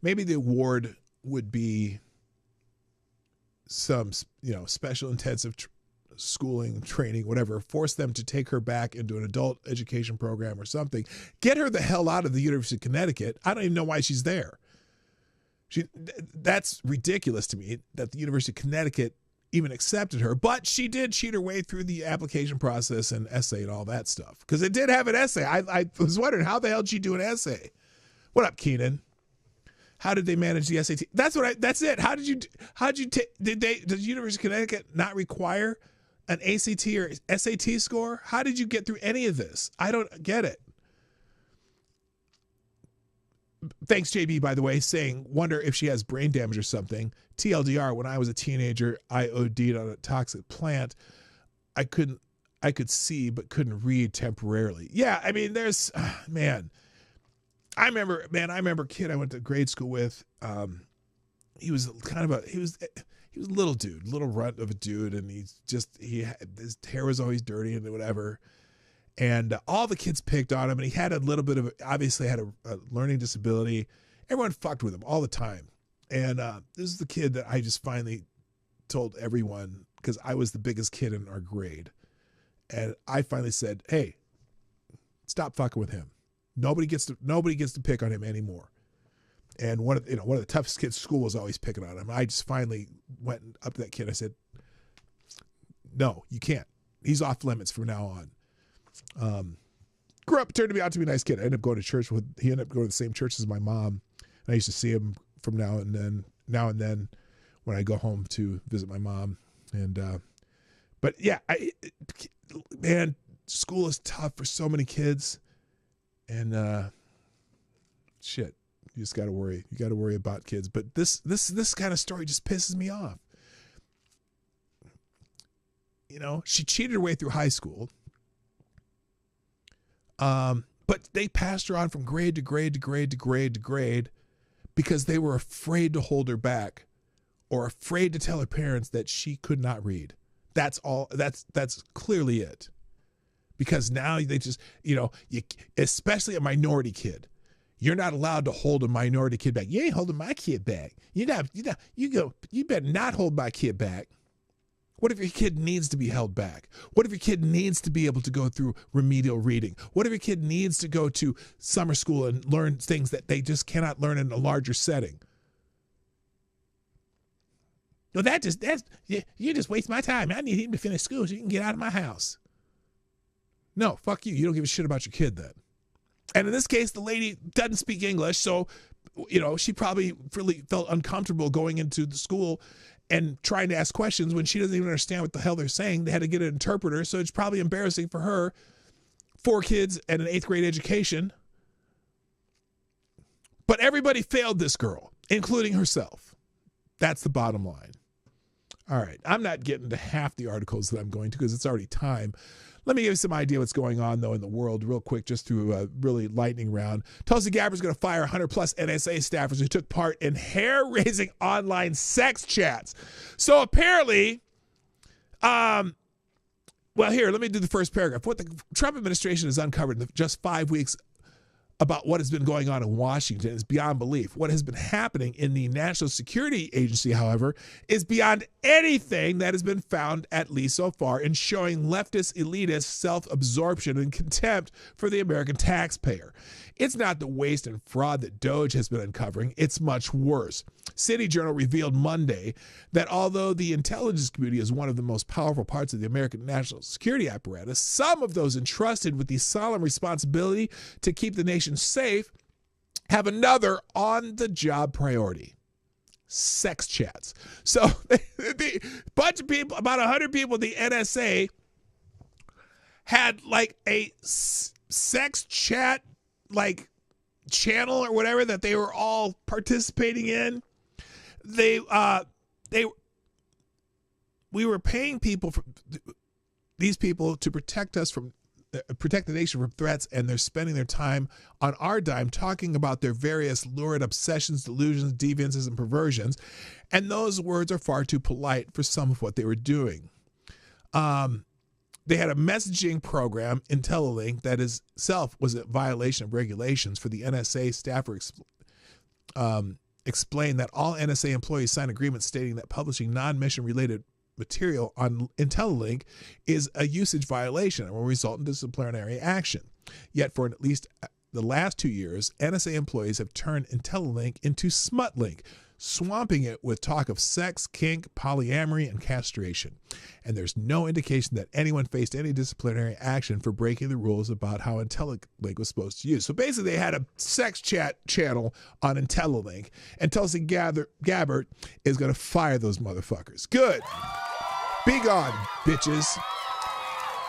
maybe the award would be some special intensive schooling, training, whatever, force them to take her back into an adult education program or something. Get her the hell out of the University of Connecticut. I don't even know why she's there. That's ridiculous to me that the University of Connecticut even accepted her, but she did cheat her way through the application process and essay and all that stuff. Because it did have an essay. I was wondering, how the hell did she do an essay? What up, Keenan? How did they manage the SAT? That's it. Did the University of Connecticut not require an ACT or SAT score? How did you get through any of this? I don't get it. Thanks, JB, by the way, saying, wonder if she has brain damage or something. TLDR, when I was a teenager, I OD'd on a toxic plant. I could see but couldn't read temporarily. Yeah, I mean, I remember a kid I went to grade school with. He was a little dude, little runt of a dude, and his hair was always dirty and whatever. And all the kids picked on him, and he had a little bit of, obviously had a learning disability. Everyone fucked with him all the time. And this is the kid that I just finally told everyone, because I was the biggest kid in our grade. And I finally said, hey, stop fucking with him. Nobody gets to pick on him anymore. And one of the toughest kids at school was always picking on him. I just finally went up to that kid. I said, no, you can't. He's off limits from now on. Grew up, turned out to be a nice kid. I ended up going to church with, he ended up going to the same church as my mom. And I used to see him from now and then when I go home to visit my mom. And, but yeah, man, school is tough for so many kids. And, shit, you just got to worry. You got to worry about kids. But this kind of story just pisses me off. You know, she cheated her way through high school. But they passed her on from grade to grade to grade to grade to grade because they were afraid to hold her back or afraid to tell her parents that she could not read. That's all. That's clearly it. Because now they just, especially a minority kid, you're not allowed to hold a minority kid back. You ain't holding my kid back. You better not hold my kid back. What if your kid needs to be held back? What if your kid needs to be able to go through remedial reading? What if your kid needs to go to summer school and learn things that they just cannot learn in a larger setting? Well, you just waste my time. I need him to finish school so you can get out of my house. No, fuck you. You don't give a shit about your kid then. And in this case, the lady doesn't speak English, so, she probably really felt uncomfortable going into the school and trying to ask questions when she doesn't even understand what the hell they're saying. They had to get an interpreter, so it's probably embarrassing for her. 4 kids and an 8th grade education. But everybody failed this girl, including herself. That's the bottom line. All right, I'm not getting to half the articles that I'm going to because it's already time. Let me give you some idea what's going on, though, in the world real quick, just through a really lightning round. Tulsi Gabbard's going to fire 100-plus NSA staffers who took part in hair-raising online sex chats. So apparently, well, here, let me do the first paragraph. What the Trump administration has uncovered in just 5 weeks about what has been going on in Washington is beyond belief. What has been happening in the National Security Agency, however, is beyond anything that has been found, at least so far, in showing leftist elitist self-absorption and contempt for the American taxpayer. It's not the waste and fraud that DOJ has been uncovering. It's much worse. City Journal revealed Monday that although the intelligence community is one of the most powerful parts of the American national security apparatus, some of those entrusted with the solemn responsibility to keep the nation safe have another on-the-job priority: sex chats. So the bunch of people, about 100 people in the NSA, had like a sex chat channel or whatever that they were all participating in. We were paying these people to protect the nation from threats, and they're spending their time on our dime talking about their various lurid obsessions, delusions, deviances, and perversions. And those words are far too polite for some of what they were doing. They had a messaging program, IntelliLink, that itself was a violation of regulations. For the NSA staffer explained that all NSA employees sign agreements stating that publishing non-mission related material on IntelliLink is a usage violation and will result in disciplinary action. Yet for at least the last 2 years, NSA employees have turned IntelliLink into SmutLink. swamping it with talk of sex, kink, polyamory, and castration. And there's no indication that anyone faced any disciplinary action for breaking the rules about how IntelliLink was supposed to use. So basically, they had a sex chat channel on IntelliLink, and Tulsi Gabbard is going to fire those motherfuckers. Good. Be gone, bitches.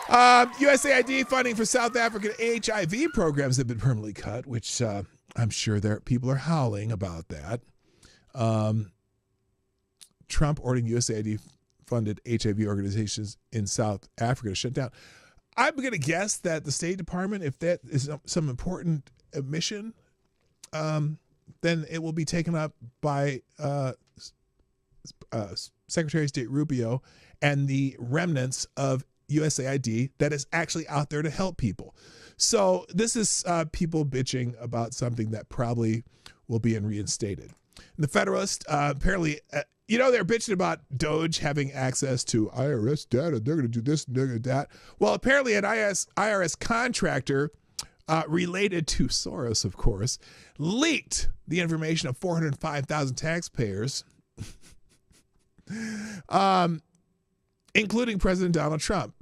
USAID funding for South African HIV programs have been permanently cut, which I'm sure people are howling about that. Trump ordering USAID-funded HIV organizations in South Africa to shut down. I'm going to guess that the State Department, if that is some important mission, then it will be taken up by Secretary of State Rubio and the remnants of USAID that is actually out there to help people. So this is people bitching about something that probably will be reinstated. And the Federalist, apparently, they're bitching about Doge having access to IRS data. They're going to do this and they're going to do that. Well, apparently an IRS contractor related to Soros, of course, leaked the information of 405,000 taxpayers, including President Donald Trump.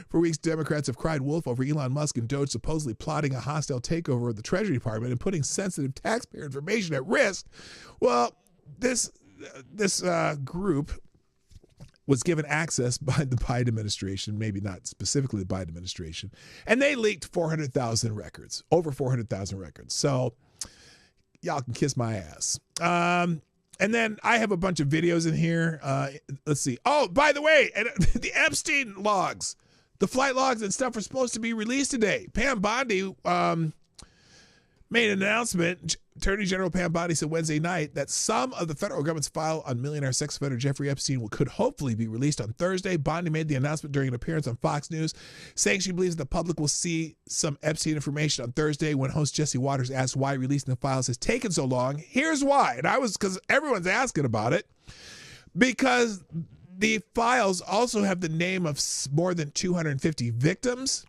For weeks, Democrats have cried wolf over Elon Musk and Doge supposedly plotting a hostile takeover of the Treasury Department and putting sensitive taxpayer information at risk. Well, this group was given access by the Biden administration, maybe not specifically the Biden administration, and they leaked 400,000 records, over 400,000 records. So y'all can kiss my ass. And then I have a bunch of videos in here. Let's see. Oh, by the way, the Epstein logs, the flight logs and stuff are supposed to be released today. Pam Bondi made an announcement. Attorney General Pam Bondi said Wednesday night that some of the federal government's file on millionaire sex offender Jeffrey Epstein could hopefully be released on Thursday. Bondi made the announcement during an appearance on Fox News, saying she believes the public will see some Epstein information on Thursday. When host Jesse Waters asked why releasing the files has taken so long, here's why. And because everyone's asking about it, because the files also have the name of more than 250 victims,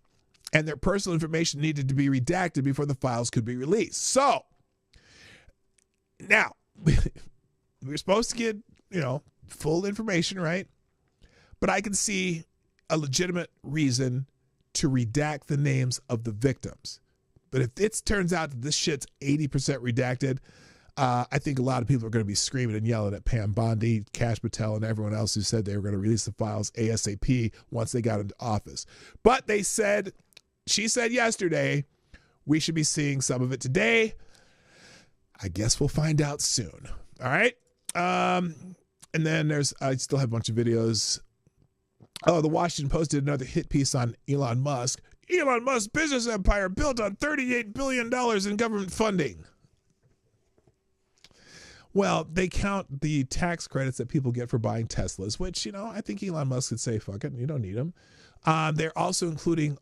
and their personal information needed to be redacted before the files could be released. So, now, we're supposed to get, full information, right? But I can see a legitimate reason to redact the names of the victims. But if it turns out that this shit's 80% redacted, I think a lot of people are going to be screaming and yelling at Pam Bondi, Kash Patel, and everyone else who said they were going to release the files ASAP once they got into office. But she said yesterday, we should be seeing some of it today. I guess we'll find out soon. All right. And then I still have a bunch of videos. Oh, the Washington Post did another hit piece on Elon Musk. Elon Musk's business empire built on $38 billion in government funding. Well, they count the tax credits that people get for buying Teslas, which, I think Elon Musk could say, fuck it, you don't need them. They're also including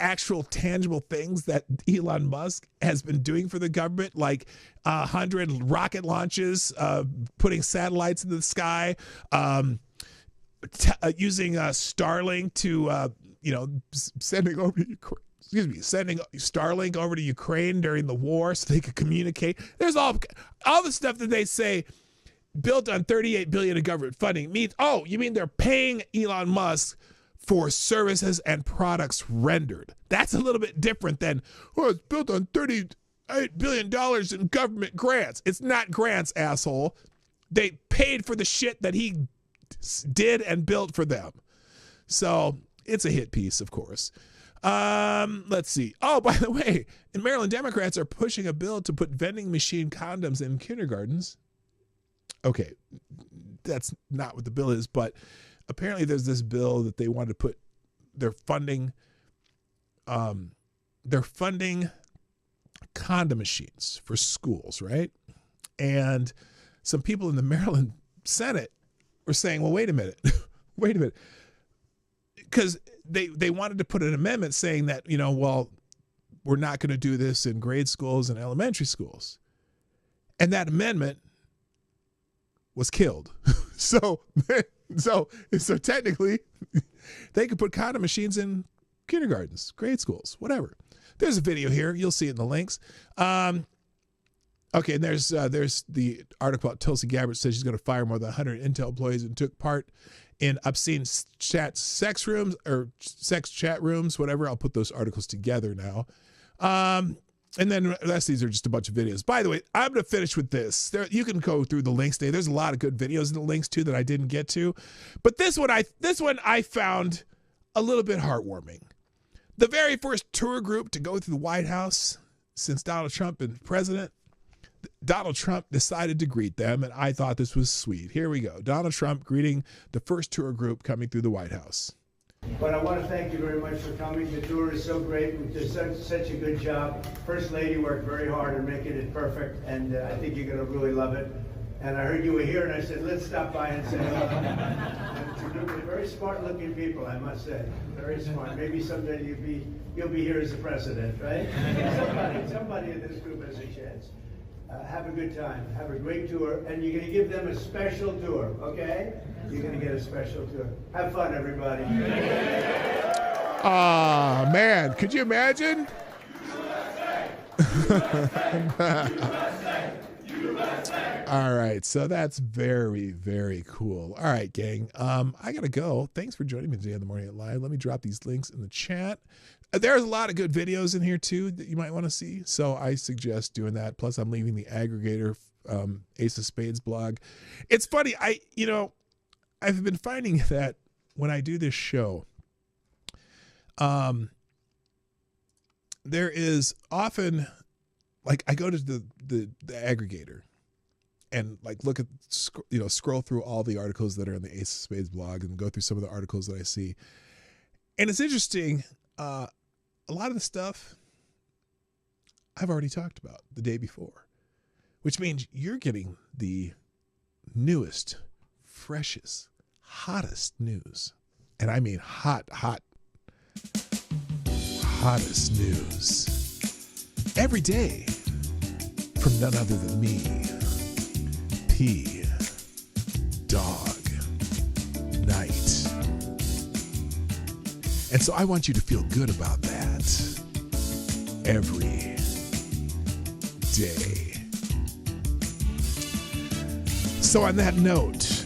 actual tangible things that Elon Musk has been doing for the government, like 100 rocket launches, putting satellites into the sky, using Starlink to, sending Starlink over to Ukraine during the war so they could communicate. There's all the stuff that they say built on $38 billion in government funding means, you mean they're paying Elon Musk for services and products rendered. That's a little bit different than, it's built on $38 billion in government grants. It's not grants, asshole. They paid for the shit that he did and built for them. So it's a hit piece, of course. Let's see. Oh, by the way, in Maryland, Democrats are pushing a bill to put vending machine condoms in kindergartens. Okay, that's not what the bill is, but apparently there's this bill that they want to put, they're funding condom machines for schools, right? And some people in the Maryland Senate were saying, well, wait a minute. Because they wanted to put an amendment saying that, we're not going to do this in grade schools and elementary schools. And that amendment was killed. So technically, they could put condom machines in kindergartens, grade schools, whatever. There's a video here. You'll see it in the links. Okay, and there's the article about Tulsi Gabbard says she's going to fire more than 100 Intel employees who took part in obscene sex chat rooms, whatever. I'll put those articles together now. And then the rest of these are just a bunch of videos. By the way, I'm going to finish with this. You can go through the links today. There's a lot of good videos in the links too that I didn't get to. But this one I found a little bit heartwarming. The very first tour group to go through the White House since Donald Trump been president, Donald Trump decided to greet them, and I thought this was sweet. Here we go. Donald Trump greeting the first tour group coming through the White House. But I want to thank you very much for coming. The tour is so great. We did such a good job. First Lady worked very hard on making it perfect, and I think you're going to really love it. And I heard you were here, and I said, let's stop by and say hello. And it's a group of very smart-looking people, I must say. Very smart. Maybe someday you'll be here as the president, right? Somebody in this group has a chance. Have a good time. Have a great tour. And you're going to give them a special tour, okay? You're going to get a special tour. Have fun, everybody. Man, could you imagine? All right, so that's very, very cool. All right, gang, I got to go. Thanks for joining me today on the Morning Live. Let me drop these links in the chat. There's a lot of good videos in here, too, that you might want to see. So I suggest doing that. Plus, I'm leaving the aggregator Ace of Spades blog. It's funny. I've been finding that when I do this show, there is often, like, I go to the aggregator and like look at, scroll through all the articles that are in the Ace of Spades blog and go through some of the articles that I see. And it's interesting. A lot of the stuff I've already talked about the day before, which means you're getting the newest, freshest, hottest news. And I mean hottest news every day from none other than me, P. Dog Night. And so I want you to feel good about that every day. So on that note,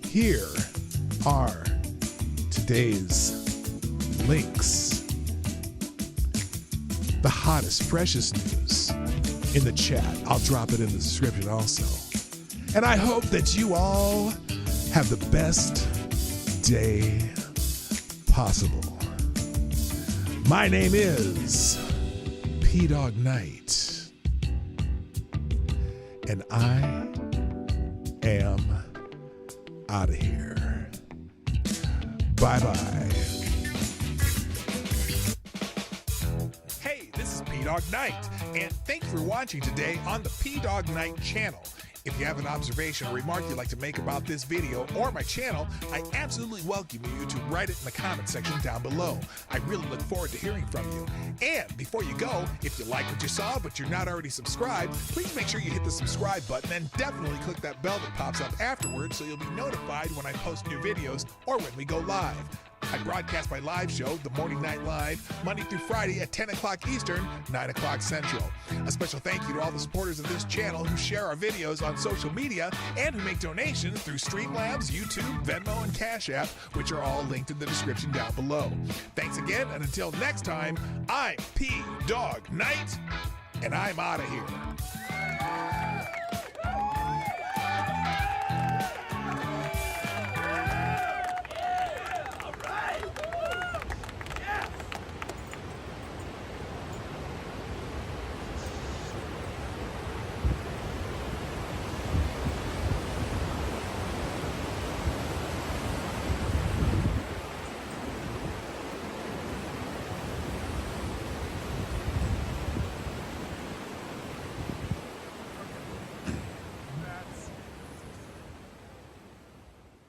here are today's links. The hottest, freshest news in the chat. I'll drop it in the description also. And I hope that you all have the best day possible. My name is P Dog Night, and I am out of here. Bye-bye. Hey, this is P Dog Night, and thank you for watching today on the P Dog Night channel. If you have an observation or remark you'd like to make about this video or my channel, I absolutely welcome you to write it in the comment section down below. I really look forward to hearing from you. And before you go, if you like what you saw but you're not already subscribed, please make sure you hit the subscribe button and definitely click that bell that pops up afterwards so you'll be notified when I post new videos or when we go live. I broadcast my live show, The Morning Night Live, Monday through Friday at 10 o'clock Eastern, 9 o'clock Central. A special thank you to all the supporters of this channel who share our videos on social media and who make donations through Streamlabs, YouTube, Venmo, and Cash App, which are all linked in the description down below. Thanks again, and until next time, I'm P Dog Night, and I'm out of here.